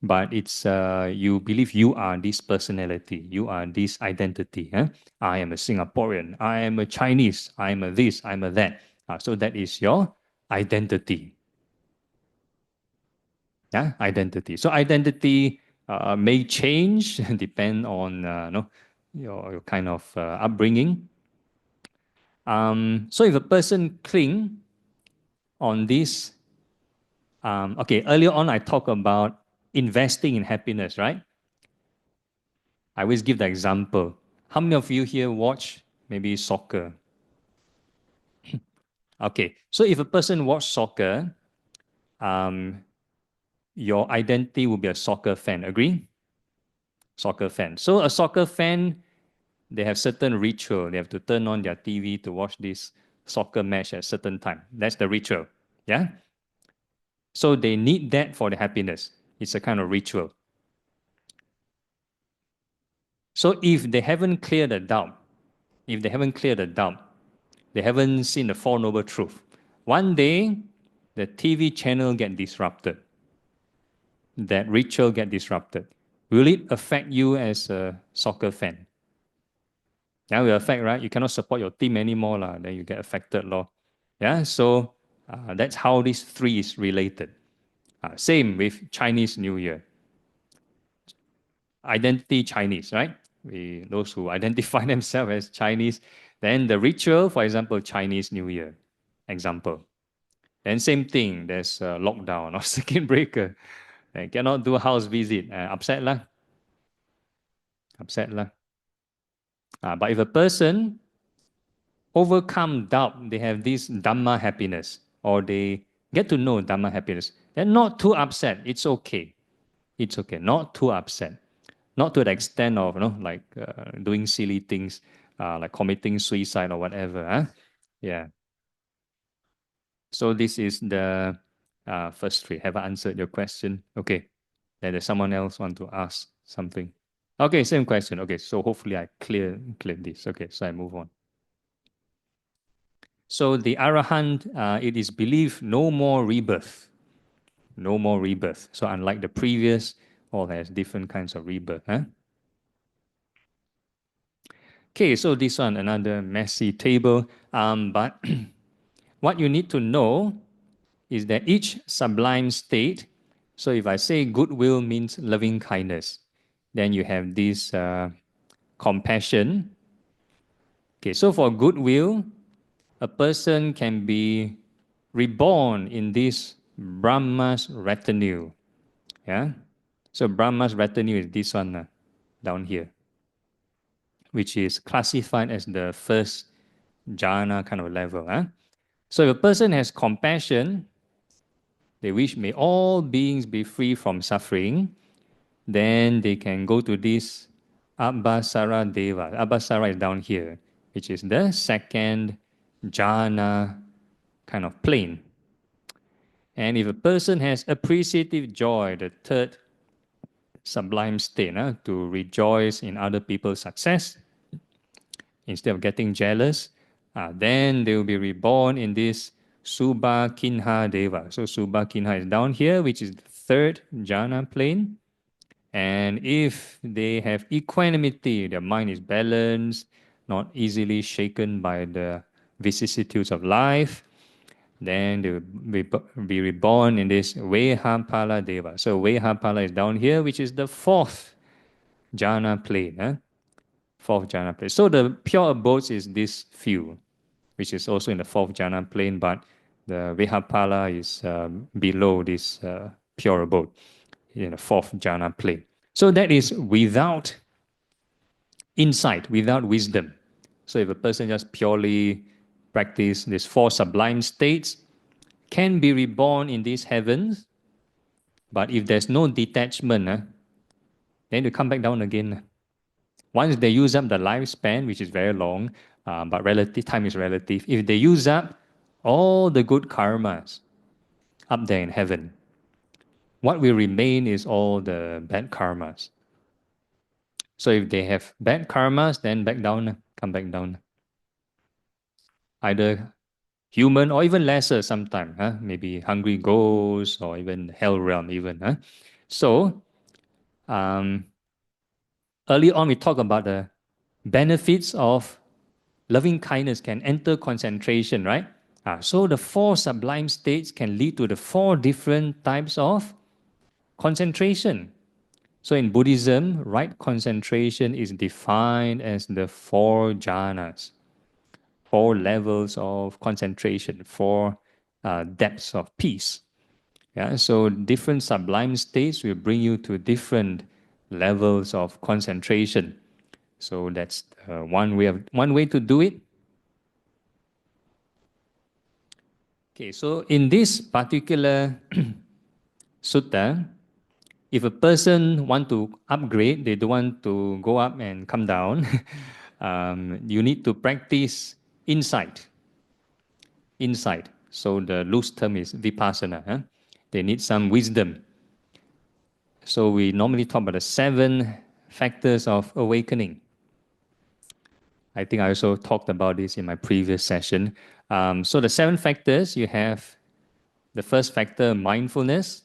But it's you believe you are this personality, you are this identity. I am a Singaporean, I am a Chinese, I am a this, I am a that. So that is your identity. Identity. So identity may change, depend on your kind of upbringing. So if a person cling on this Okay, earlier on I talked about investing in happiness, right? I always give the example. How many of you here watch maybe soccer? Okay, so if a person watch soccer, um, your identity will be a soccer fan. Agree? Soccer fan. So a soccer fan, they have certain ritual. They have to turn on their TV to watch this soccer match at certain time. That's the ritual. Yeah. So they need that for the happiness. It's a kind of ritual. So if they haven't cleared the doubt, if they haven't cleared the doubt, they haven't seen the Four Noble Truth. One day, the TV channel get disrupted. That ritual get disrupted. Will it affect you as a soccer fan? Yeah, will affect, right? You cannot support your team anymore, lah. Then you get affected, lor. Yeah, so that's how these three is related. Same with Chinese New Year. Identity Chinese, right? Those who identify themselves as Chinese, then the ritual, for example, Chinese New Year, example. Then same thing, there's a lockdown or circuit breaker. Cannot do house visit. Upset lah. Upset lah. But if a person overcome doubt, they have this Dhamma happiness, or they get to know Dhamma happiness, they're not too upset. It's okay. It's okay. Not too upset. Not to the extent of, like doing silly things, like committing suicide or whatever. Huh? Yeah. So this is the first three. Have I answered your question? Okay. Then there's someone else want to ask something. Okay, same question. Okay, so hopefully I clear this. Okay, so I move on. So the Arahant, it is believed no more rebirth. No more rebirth. So unlike the previous, all has different kinds of rebirth. Huh? Okay, so this one, another messy table. But what you need to know is that each sublime state, so if I say goodwill means loving kindness, then you have this compassion. Okay, so for goodwill, a person can be reborn in this Brahma's retinue. Yeah? So Brahma's retinue is this one down here, which is classified as the first jhana kind of level. So if a person has compassion, they wish may all beings be free from suffering, then they can go to this Abhasara Deva. Abhasara is down here, which is the second jhana kind of plane. And if a person has appreciative joy, the third sublime state, to rejoice in other people's success, instead of getting jealous, then they will be reborn in this Subha Kinha Deva. So Subha Kinha is down here, which is the third jhana plane. And if they have equanimity, their mind is balanced, not easily shaken by the vicissitudes of life, then they will be reborn in this Vehapala Deva. So Vehapala is down here, which is the fourth jhana plane. Fourth jhana plane. So the pure abodes is this few, which is also in the fourth jhana plane, but the Vehapala is below this pure abode in the fourth jhana plane. So that is without insight, without wisdom. So if a person just purely practice these four sublime states, can be reborn in these heavens, but if there's no detachment, then they come back down again. Once they use up the lifespan, which is very long, but relative time is relative, if they use up all the good karmas up there in heaven, what will remain is all the bad karmas. So if they have bad karmas, then back down, come back down. Either human or even lesser sometimes, maybe hungry ghosts or even hell realm even. So early on we talked about the benefits of loving kindness can enter concentration, right? So the four sublime states can lead to the four different types of concentration. So in Buddhism, right concentration is defined as the four jhanas, four levels of concentration, four depths of peace. Yeah, so different sublime states will bring you to different levels of concentration. So that's one way to do it. Okay, so in this particular sutta, if a person want to upgrade, they don't want to go up and come down, you need to practice insight. Insight. So the loose term is vipassana. Huh? They need some wisdom. So we normally talk about the 7 factors of awakening. I think I also talked about this in my previous session. So the 7 factors, you have the first factor, mindfulness.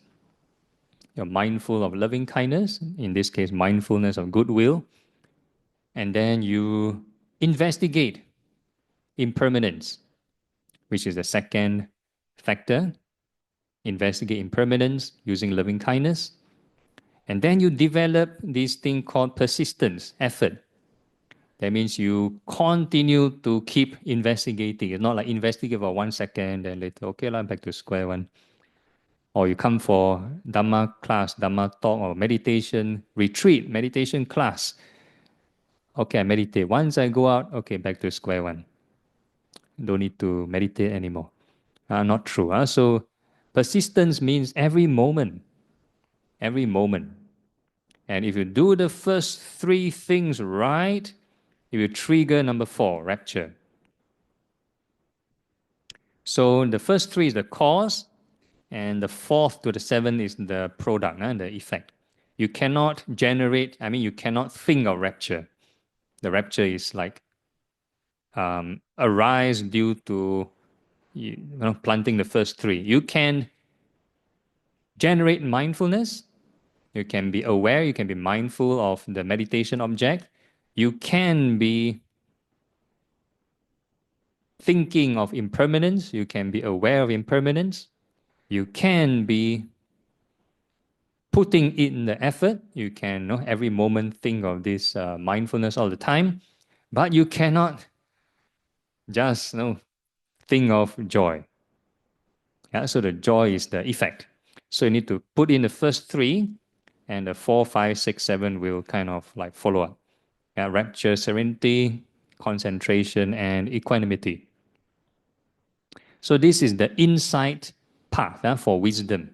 You're mindful of loving kindness, in this case, mindfulness of goodwill. And then you investigate impermanence, which is the second factor. Investigate impermanence using loving kindness. And then you develop this thing called persistence, effort. That means you continue to keep investigating. It's not like investigate for 1 second and later, okay, back to square one. Or you come for Dhamma class, Dhamma talk, or meditation retreat, meditation class. Okay, I meditate. Once I go out, okay, back to square one. Don't need to meditate anymore. Not true. So persistence means every moment. Every moment. And if you do the first 3 things right, it will trigger number 4, rapture. So the first 3 is the cause, and the 4th to the 7th is the product, the effect. You cannot you cannot think of rapture. The rapture is like arise due to planting the first 3. You can generate mindfulness. You can be aware, you can be mindful of the meditation object. You can be thinking of impermanence. You can be aware of impermanence. You can be putting in the effort. You can every moment think of this mindfulness all the time. But you cannot just think of joy. Yeah, so the joy is the effect. So you need to put in the first 3, and the 4, 5, 6, 7 will kind of like follow up. Yeah, rapture, serenity, concentration, and equanimity. So this is the insight path for wisdom.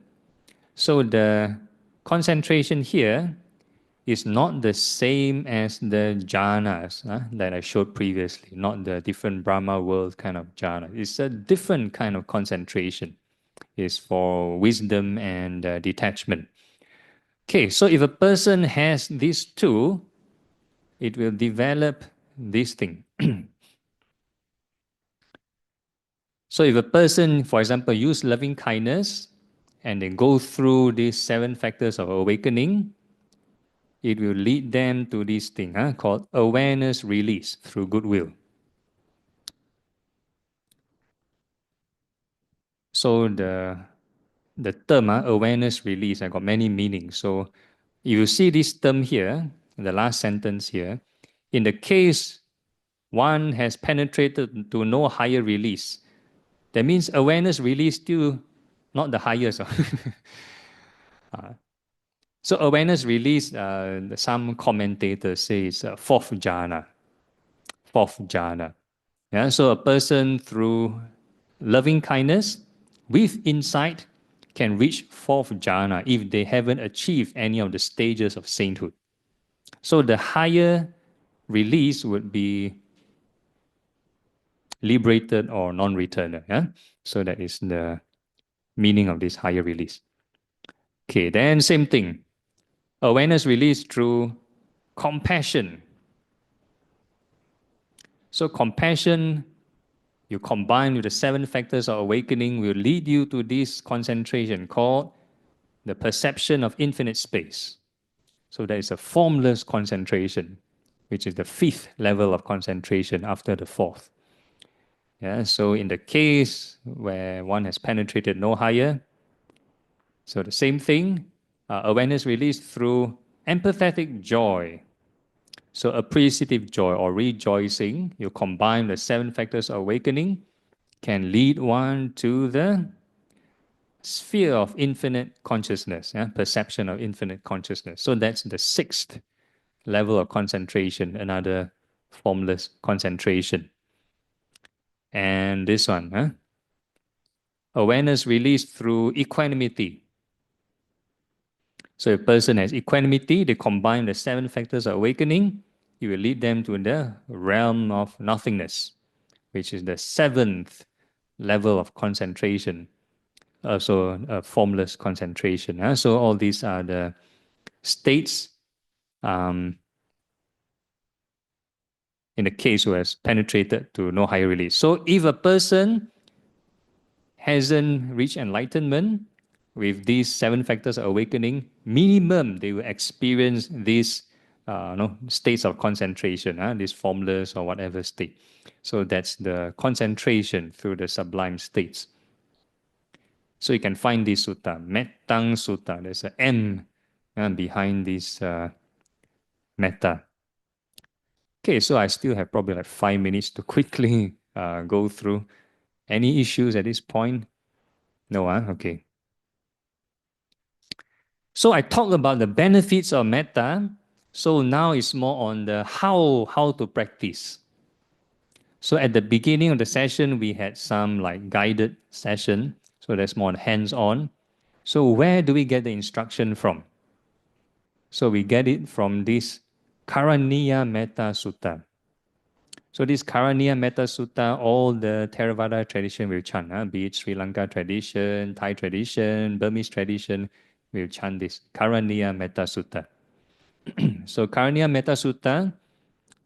So the concentration here is not the same as the jhanas that I showed previously, not the different Brahma world kind of jhana. It's a different kind of concentration. It's for wisdom and detachment. Okay, so if a person has these 2, it will develop this thing. So if a person, for example, use loving kindness and they go through these 7 factors of awakening, it will lead them to this thing called awareness release through goodwill. So the term awareness release, I got many meanings. So if you see this term here, the last sentence here, in the case one has penetrated to no higher release, that means awareness release still not the highest. So awareness release, some commentators say it's 4th jhana. 4th jhana. Yeah, so a person through loving kindness with insight can reach 4th jhana if they haven't achieved any of the stages of sainthood. So the higher release would be liberated or non-returner. Yeah? So that is the meaning of this higher release. Okay, then same thing. Awareness release through compassion. So compassion, you combine with the 7 factors of awakening, will lead you to this concentration called the perception of infinite space. So there is a formless concentration, which is the 5th level of concentration after the 4th. Yeah, so in the case where one has penetrated no higher, so the same thing, awareness released through empathetic joy. So appreciative joy or rejoicing, you combine the 7 factors of awakening, can lead one to the sphere of infinite consciousness, perception of infinite consciousness. So that's the 6th level of concentration, another formless concentration. And this one, awareness released through equanimity. So if a person has equanimity, they combine the 7 factors of awakening, it will lead them to the realm of nothingness, which is the 7th level of concentration, also a formless concentration. So all these are the states in the case who has penetrated to no higher release. So if a person hasn't reached enlightenment with these 7 factors of awakening, minimum they will experience these states of concentration, this formless or whatever state. So that's the concentration through the sublime states. So you can find this sutta, Mettang Sutta. There's an M behind this metta. Okay, so I still have probably like 5 minutes to quickly go through. Any issues at this point? No, okay. So I talked about the benefits of metta. So now it's more on the how to practice. So at the beginning of the session, we had some like guided session. So that's more hands-on. So where do we get the instruction from? So we get it from this Karaniya Metta Sutta. So this Karaniya Metta Sutta, all the Theravada tradition will chant, be it Sri Lanka tradition, Thai tradition, Burmese tradition, will chant this Karaniya Metta Sutta. So Karaniya Metta Sutta,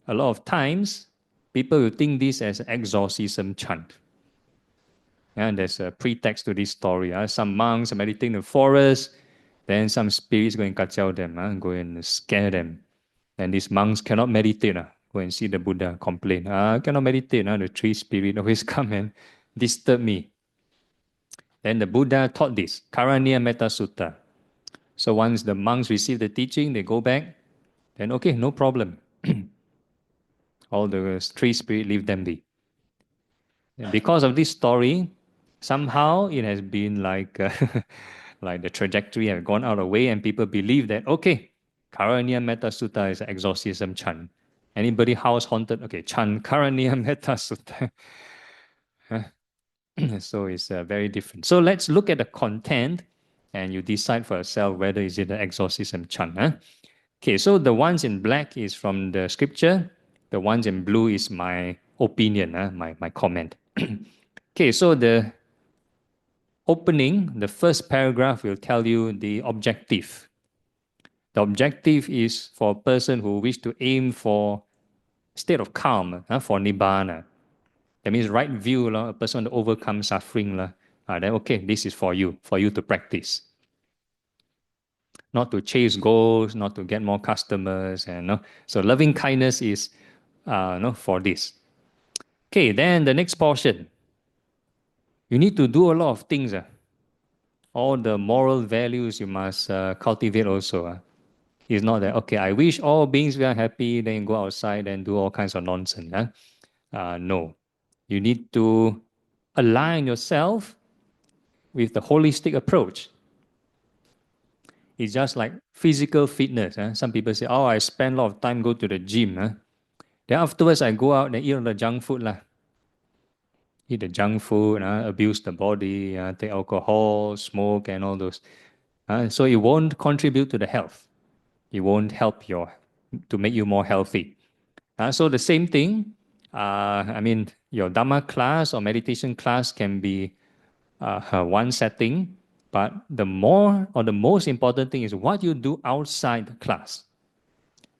a lot of times, people will think this as exorcism chant. And there's a pretext to this story. Some monks are meditating in the forest, then some spirits go and 𝐾𝐡𝐵𝐵 them, go and scare them. And these monks cannot meditate. Go and see the Buddha, complain. I cannot meditate. The 3 spirits always come and disturb me. Then the Buddha taught this, Karaniya Metta Sutta. So once the monks receive the teaching, they go back, then okay, no problem. All the 3 spirits leave them be. And because of this story, somehow it has been like like the trajectory has gone out of the way, and people believe that okay, Karaniya Metta Sutta is an exorcism chant. Anybody house haunted? Okay, chant Karaniya Metta Sutta. So it's very different. So let's look at the content, and you decide for yourself whether is it an exorcism chant. Okay, so the ones in black is from the scripture. The ones in blue is my opinion, my comment. Okay, so the opening, the first paragraph will tell you the objective. The objective is for a person who wish to aim for state of calm, for nibbana. That means right view, a person to overcome suffering. Then okay, this is for you to practice. Not to chase goals, not to get more customers. So loving kindness is for this. Okay, then the next portion. You need to do a lot of things. All the moral values you must cultivate also. It's not that, okay, I wish all beings were happy, then go outside and do all kinds of nonsense. No. You need to align yourself with the holistic approach. It's just like physical fitness. Some people say, oh, I spend a lot of time go to the gym. Then afterwards, I go out and eat all the junk food. Eat the junk food, abuse the body, take alcohol, smoke, and all those. So it won't contribute to the health. It won't help to make you more healthy. So the same thing, your Dhamma class or meditation class can be one setting, but the most important thing is what you do outside the class.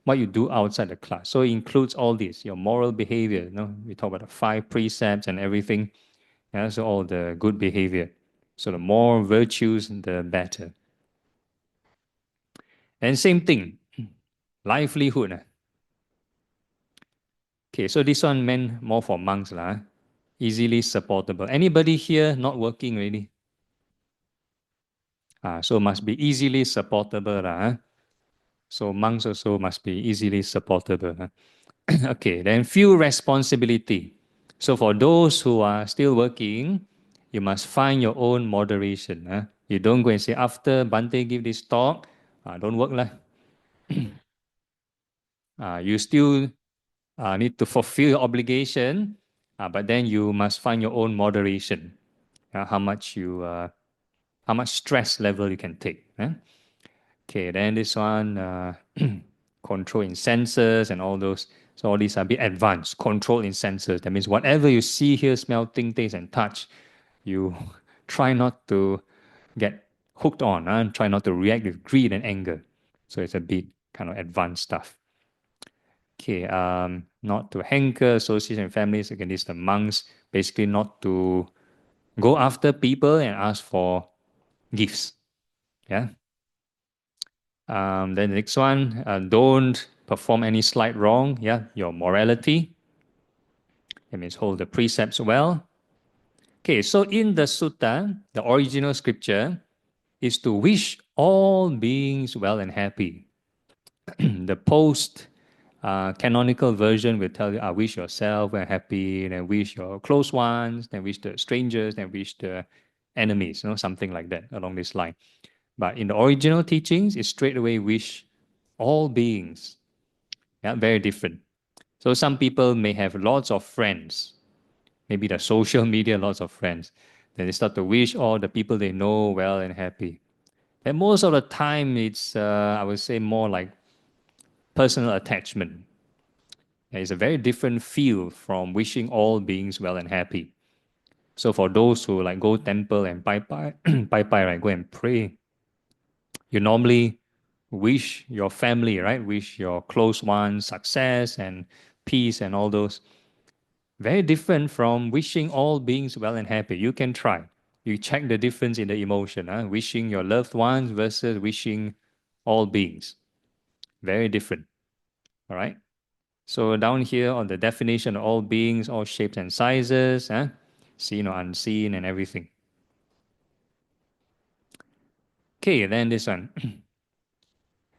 What you do outside the class. So it includes all this, your moral behavior. We talk about the 5 precepts and everything. So all the good behavior. So the more virtues, the better. And same thing, livelihood. Okay, so this one meant more for monks. Easily supportable. Anybody here not working already? So must be easily supportable. So monks also must be easily supportable. Okay, then feel responsibility. So for those who are still working, you must find your own moderation. You don't go and say, after Bhante give this talk, don't work lah. You still need to fulfill your obligation, but then you must find your own moderation. How much stress level you can take. Okay, then this one, control in senses and all those. So all these are a bit advanced. Control in senses. That means whatever you see, hear, smell, think, taste, and touch, you try not to get hooked on, and try not to react with greed and anger. So it's a bit kind of advanced stuff. Okay, not to hanker, associates and families. Again, these are the monks. Basically, not to go after people and ask for gifts. Yeah. Then the next one, don't perform any slight wrong. Yeah, your morality. That means hold the precepts well. Okay, so in the sutta, the original scripture is to wish all beings well and happy. The post canonical version will tell you, wish yourself well and happy, then wish your close ones, then wish the strangers, then wish the enemies, something like that along this line. But in the original teachings, it's straight away wish all beings. Yeah, very different. So some people may have lots of friends, maybe the social media, lots of friends. Then they start to wish all the people they know well and happy. And most of the time, it's, I would say, more like personal attachment. It's a very different feel from wishing all beings well and happy. So for those who like go temple and pai, right, go and pray, you normally wish your family, right, wish your close ones success and peace and all those. Very different from wishing all beings well and happy. You can try. You check the difference in the emotion, wishing your loved ones versus wishing all beings. Very different. All right. So down here on the definition of all beings, all shapes and sizes, seen or unseen and everything. Okay, then this one.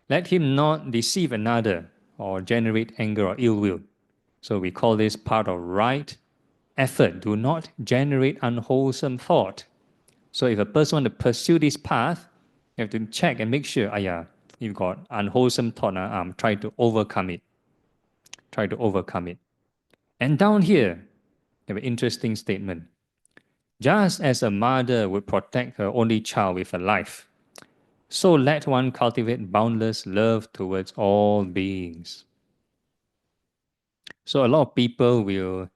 Let him not deceive another or generate anger or ill will. So we call this part of right effort. Do not generate unwholesome thought. So if a person wants to pursue this path, you have to check and make sure, you've got unwholesome thought, try to overcome it. Try to overcome it. And down here, they have an interesting statement. Just as a mother would protect her only child with her life, so let one cultivate boundless love towards all beings. So a lot of people will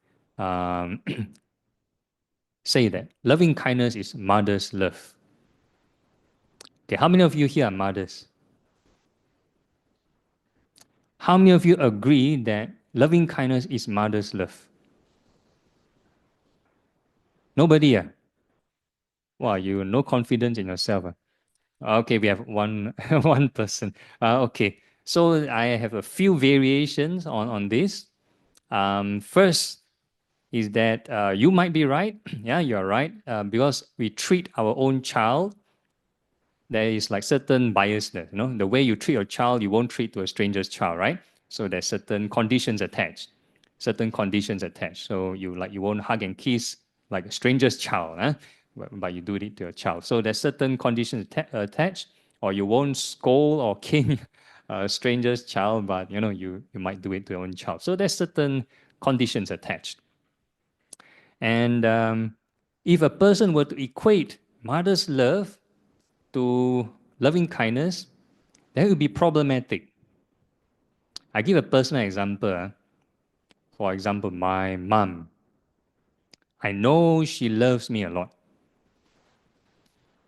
say that loving kindness is mother's love. Okay, how many of you here are mothers? How many of you agree that loving kindness is mother's love? Nobody? Wow, you no confidence in yourself. Okay, we have one one person. Okay, so I have a few variations on this. First is that you might be right. Yeah, you're right. Because we treat our own child, there is like certain biasness. The way you treat your child, you won't treat to a stranger's child, right? So there's certain conditions attached. Certain conditions attached. So you won't hug and kiss like a stranger's child, but you do it to your child. So there's certain conditions attached, or you won't scold or cane a stranger's child, but you might do it to your own child. So there's certain conditions attached. And if a person were to equate mother's love to loving kindness, that would be problematic. I give a personal example. For example, my mom. I know she loves me a lot.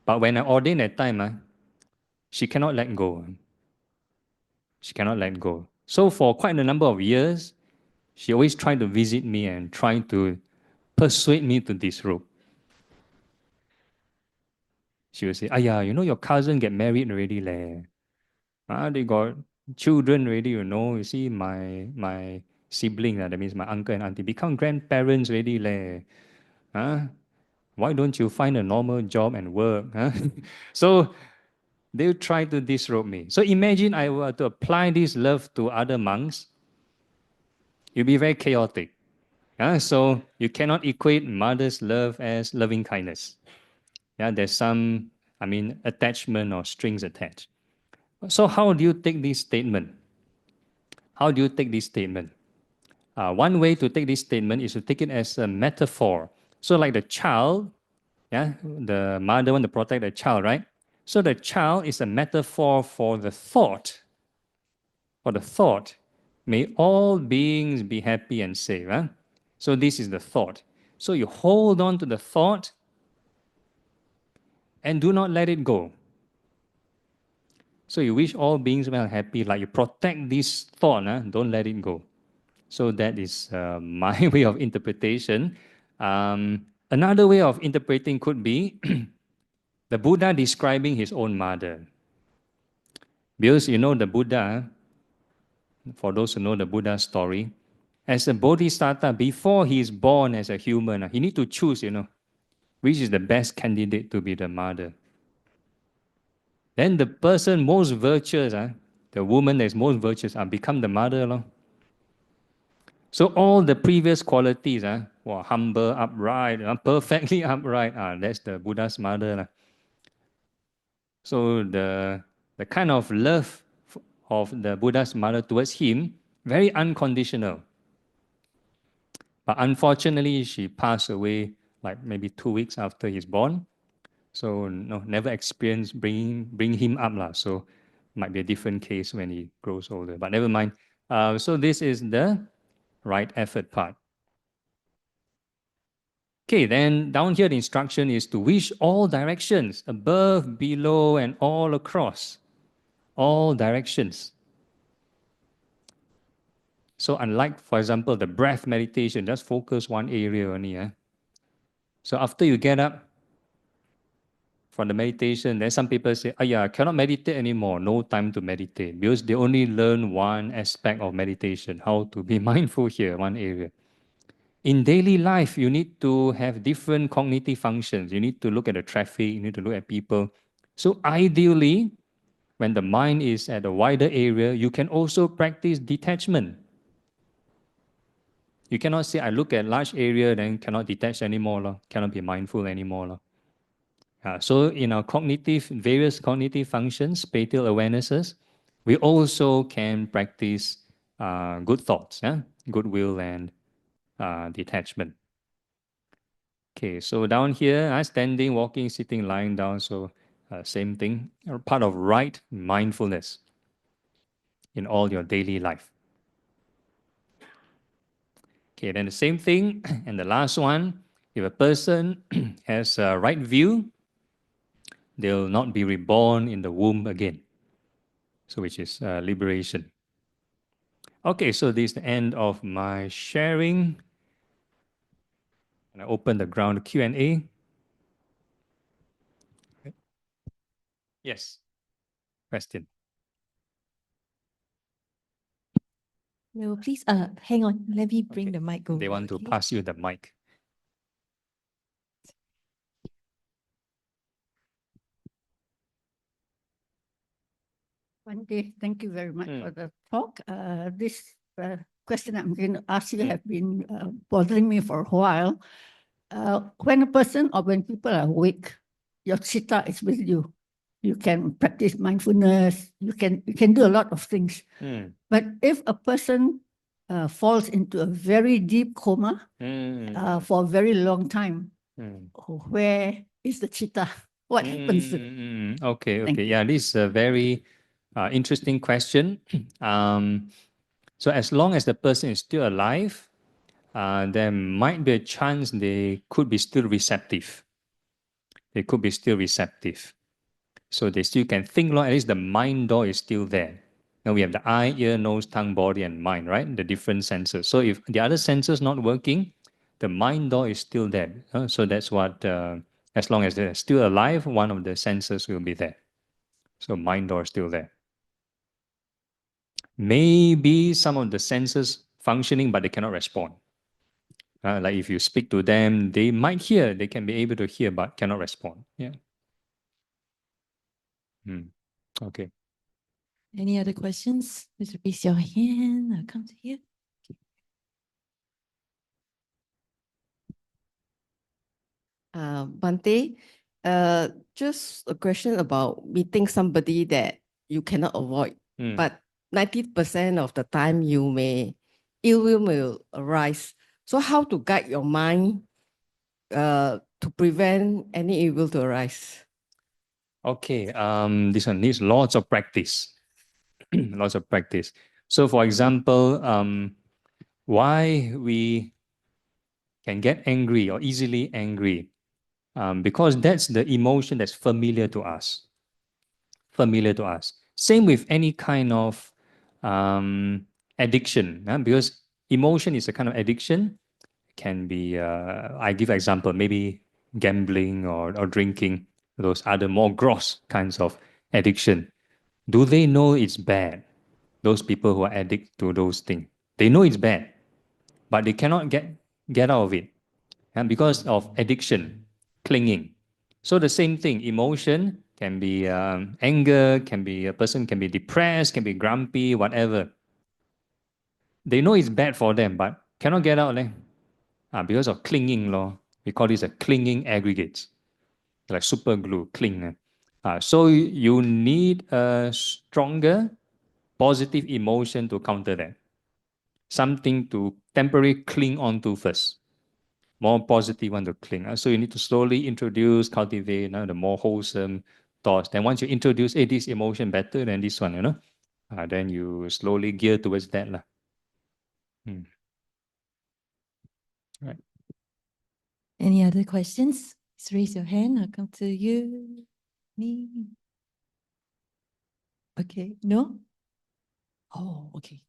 But when I ordained that time, she cannot let go. She cannot let go. So for quite a number of years, she always tried to visit me and trying to persuade me to disrobe. She would say, your cousin get married already leh. They got children already, You see, my sibling, that means my uncle and auntie, become grandparents already leh. Why don't you find a normal job and work? So they'll try to disrobe me. So imagine I were to apply this love to other monks. It'll be very chaotic. So you cannot equate mother's love as loving kindness. There's some, attachment or strings attached. So how do you take this statement? How do you take this statement? One way to take this statement is to take it as a metaphor. So like the child, the mother want to protect the child, right? So the child is a metaphor for the thought. For the thought, may all beings be happy and safe. So this is the thought. So you hold on to the thought and do not let it go. So you wish all beings well happy, like you protect this thought, don't let it go. So that is my way of interpretation. Another way of interpreting could be the Buddha describing his own mother. Because the Buddha, for those who know the Buddha story, as a bodhisattva, before he is born as a human, he need to choose, which is the best candidate to be the mother. Then the person most virtuous, the woman that is most virtuous, become the mother. So all the previous qualities, humble, upright, perfectly upright, that's the Buddha's mother. So the kind of love of the Buddha's mother towards him, very unconditional. But unfortunately, she passed away like maybe 2 weeks after he's born. So never experienced bring him up. So might be a different case when he grows older. But never mind. So this is the right effort part. Okay, then down here the instruction is to wish all directions, above, below, and all across. All directions. So unlike, for example, the breath meditation, just focus one area only. So after you get up from the meditation, then some people say, I cannot meditate anymore, no time to meditate. Because they only learn one aspect of meditation, how to be mindful here, one area. In daily life, you need to have different cognitive functions. You need to look at the traffic, you need to look at people. So ideally, when the mind is at a wider area, you can also practice detachment. You cannot say, I look at large area, then cannot detach anymore, cannot be mindful anymore. So in our various cognitive functions, spatial awarenesses, we also can practice good thoughts, goodwill and detachment. Okay, so down here, standing, walking, sitting, lying down, so same thing, part of right mindfulness in all your daily life. Okay, then the same thing, and the last one, if a person has a right view, they'll not be reborn in the womb again. So which is liberation. Okay, so this is the end of my sharing. And I open the ground to Q&A. Yes, question. No, please, hang on. Let me bring the mic over. They want to pass you the mic. Thank you very much for the talk. This question I'm going to ask you have been bothering me for a while. When a person or when people are awake, your citta is with you. You can practice mindfulness. You can do a lot of things. But if a person falls into a very deep coma for a very long time, where is the citta? What happens? Okay. Yeah, this is a very interesting question. So as long as the person is still alive, there might be a chance they could be still receptive. They could be still receptive. So they still can think long, at least the mind door is still there. Now we have the eye, ear, nose, tongue, body, and mind, right? The different senses. So if the other senses not working, the mind door is still there. So that's what, as long as they're still alive, one of the senses will be there. So mind door is still there. Maybe some of the senses functioning, but they cannot respond. Like if you speak to them, they might hear, they can be able to hear, but cannot respond. Yeah. Okay. Any other questions? Please raise your hand. I'll come to you. Bhante, just a question about meeting somebody that you cannot avoid, but 90% of the time ill will may arise. So how to guide your mind to prevent any evil to arise? Okay, this one needs lots of practice. Lots of practice. So for example, why we can get angry or easily angry, because that's the emotion that's familiar to us. Familiar to us. Same with any kind of addiction, because emotion is a kind of addiction. Can be, I give example, maybe gambling or drinking, those other more gross kinds of addiction. Do they know it's bad? Those people who are addicted to those things, they know it's bad, but they cannot get out of it, and because of addiction, clinging. So the same thing, emotion can be anger, can be a person can be depressed, can be grumpy, whatever. They know it's bad for them, but cannot get out. Because of clinging law. We call this a clinging aggregates, like super glue, cling. So you need a stronger positive emotion to counter that. Something to temporarily cling on to first. More positive one to cling. So you need to slowly introduce, cultivate the more wholesome thoughts. Then once you introduce, hey, this emotion better than this one, then you slowly gear towards that. Right. Any other questions? Just raise your hand. I'll come to you. Me. Okay. No? Oh, okay.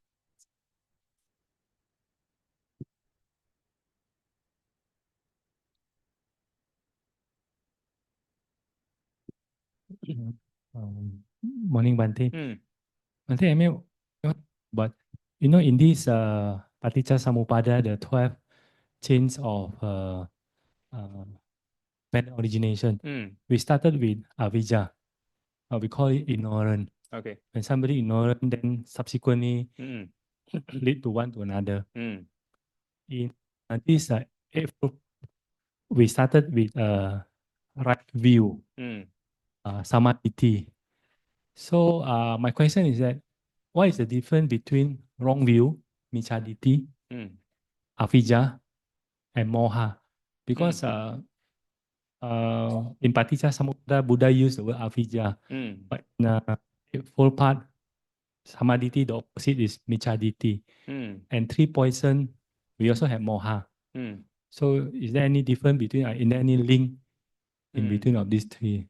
Morning, Bhante. Bhante, I mean, but in this Paticca the 12 chains of bad origination, we started with avijja. We call it ignorant. Okay. When somebody ignorant, then subsequently lead to one to another. In this eightfold, we started with right view, samadhi. So my question is that, what is the difference between wrong view, michaditi, avijja, and moha? Because in Paticca Buddha used the word avijja, but in the full part, samadhi, the opposite is michaditi. And three poison, we also have moha. So is there any difference between, is there any link in between of these three?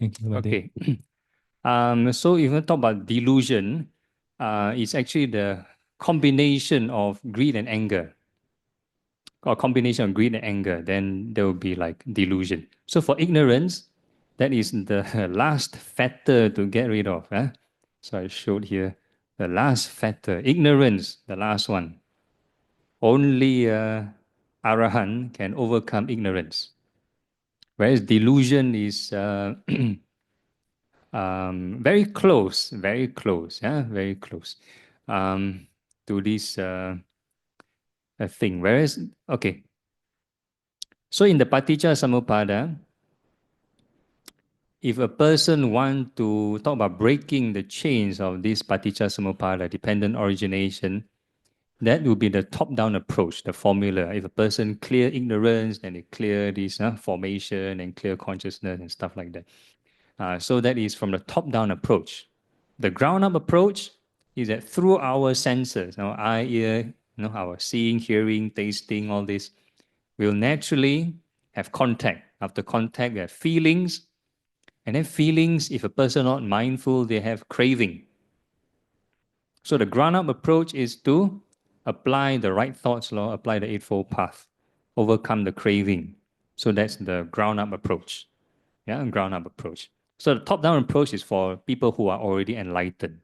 Thank you. Okay. So if you talk about delusion, it's actually the combination of greed and anger, or combination of greed and anger, then there will be like delusion. So for ignorance, that is the last factor to get rid of. So I showed here the last factor, ignorance, the last one. Only Arahant can overcome ignorance. Whereas delusion is very close, very close, very close to this thing. Whereas, okay, so in the Paticca Samuppada, if a person want to talk about breaking the chains of this Paticca Samuppada, dependent origination, that would be the top-down approach, the formula. If a person clear ignorance, then they clear this formation and clear consciousness and stuff like that. So that is from the top-down approach. The ground-up approach is that through our senses, our eye, ear, our seeing, hearing, tasting, all this, we'll naturally have contact. After contact, we have feelings. And then feelings, if a person not mindful, they have craving. So the ground-up approach is to apply the right thoughts law, apply the Eightfold Path, overcome the craving. So that's the ground-up approach. Ground-up approach. So the top-down approach is for people who are already enlightened.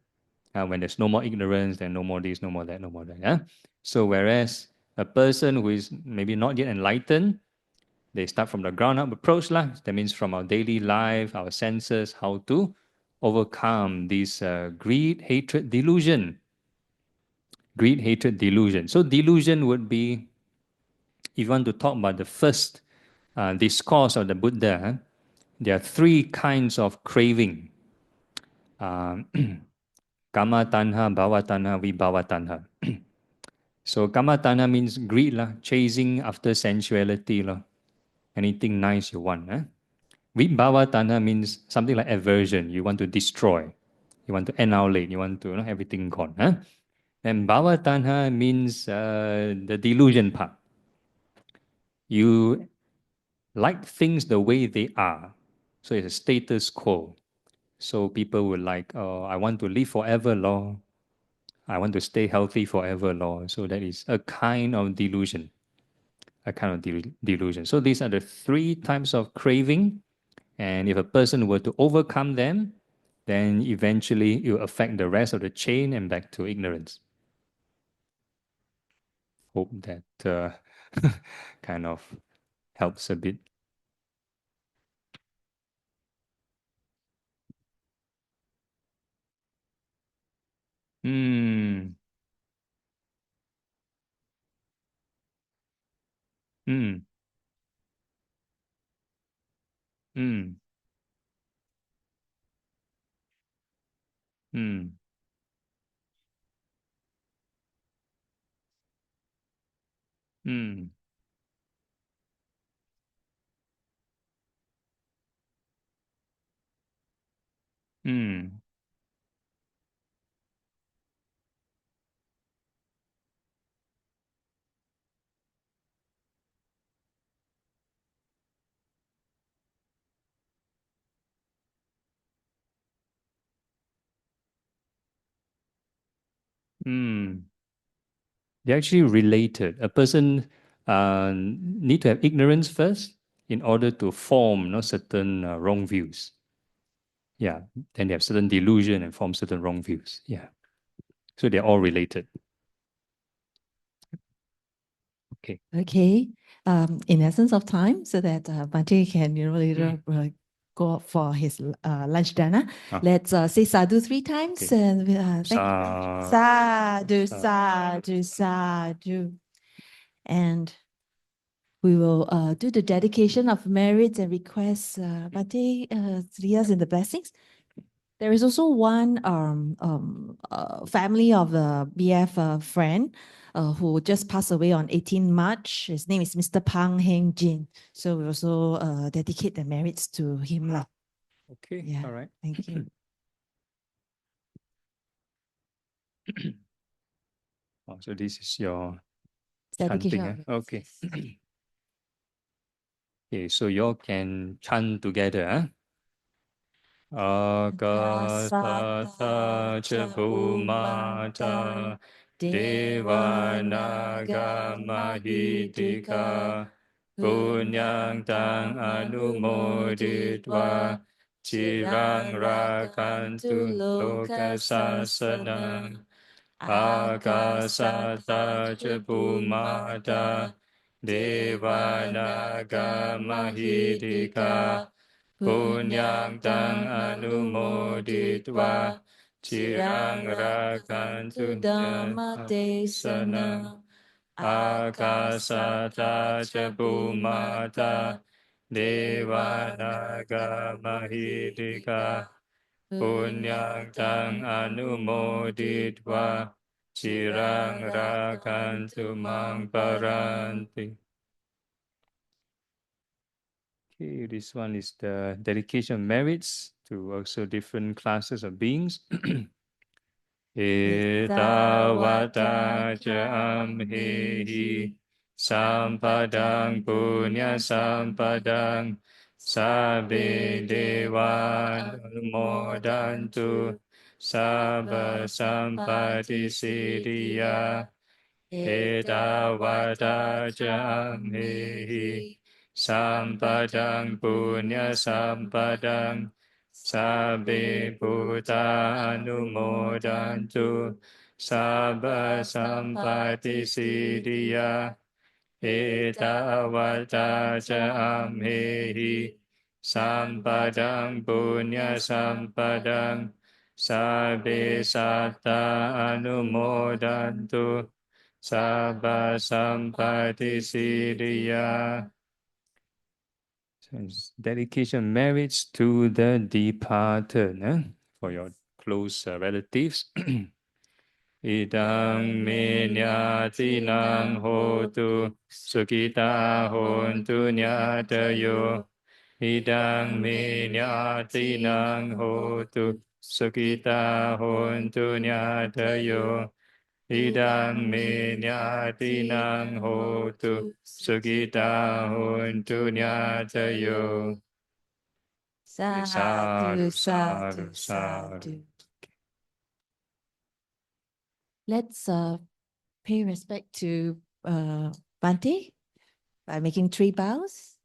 When there's no more ignorance, then no more this, no more that, no more that. So whereas a person who is maybe not yet enlightened, they start from the ground-up approach. That means from our daily life, our senses, how to overcome this greed, hatred, delusion. Greed, hatred, delusion. So delusion would be, if you want to talk about the first discourse of the Buddha, there are three kinds of craving. Kama tanha, bhava tanha, vibhava tanha. So kama tanha means greed, chasing after sensuality, anything nice you want. Vibhava tanha means something like aversion, you want to destroy, you want to annihilate, you want to everything gone. And bhava tanha means the delusion part. You like things the way they are, so it's a status quo. So people would like, oh, I want to live forever, Lord. I want to stay healthy forever, Lord. So that is a kind of delusion. A kind of delusion. So these are the three types of craving. And if a person were to overcome them, then eventually it will affect the rest of the chain and back to ignorance. Hope that kind of helps a bit. Mm. Mm. Mm. Mm. Mm. Mm. Mm. They're actually related. A person need to have ignorance first in order to form certain wrong views. Yeah, then they have certain delusion and form certain wrong views. Yeah, so they're all related. Okay. Okay. In essence of time, so that Bhante can later go for his lunch dinner. Let's say sadhu 3 times. Okay. And thank you. Sadhu, sadhu, sadhu. And we will do the dedication of merits and requests. Bhante, lead us in the blessings. There is also one family of a BF friend who just passed away on 18 March. His name is Mr. Pang Heng Jin. So we also dedicate the merits to him. Okay, Yeah. all right. Thank you. So this is your Dedication chanting. of Okay. Okay, so you all can chant together. Akasata cha bhumata devanaga mahitika punyang tang anumoditva chirang rakantu lokasasana akasata cha bhumata devanaga mahitika punyang tang anumoditva chirang rakantu dhammatesana akasata cha bhumata devanaga mahitika punyang tang anumoditva chirang rakantu mang paranti. Okay, this one is the dedication merits to also different classes of beings. Etawata ca amhehi sampadang punya sampadang sabbe devan modantu sabba sampati siddhya etawata ca amhehi sampadang punya sampadang sabbe bhuta anumodantu sabba sampati siddhya etawata ca amhehi sampadang punya sampadang sabbe satta anumodantu sabba sampati siddhya. Dedication merits to the departed, for your close relatives. Idang me nyatinang hotu sukita hontu nyatayo. Idang me nyatinang hotu sukita hontu nyatayo. Idang me nyatinang hotu sukita hontu nyatayo. Sadhu, sadhu, sadhu. Let's pay respect to Bhante by making 3 bows.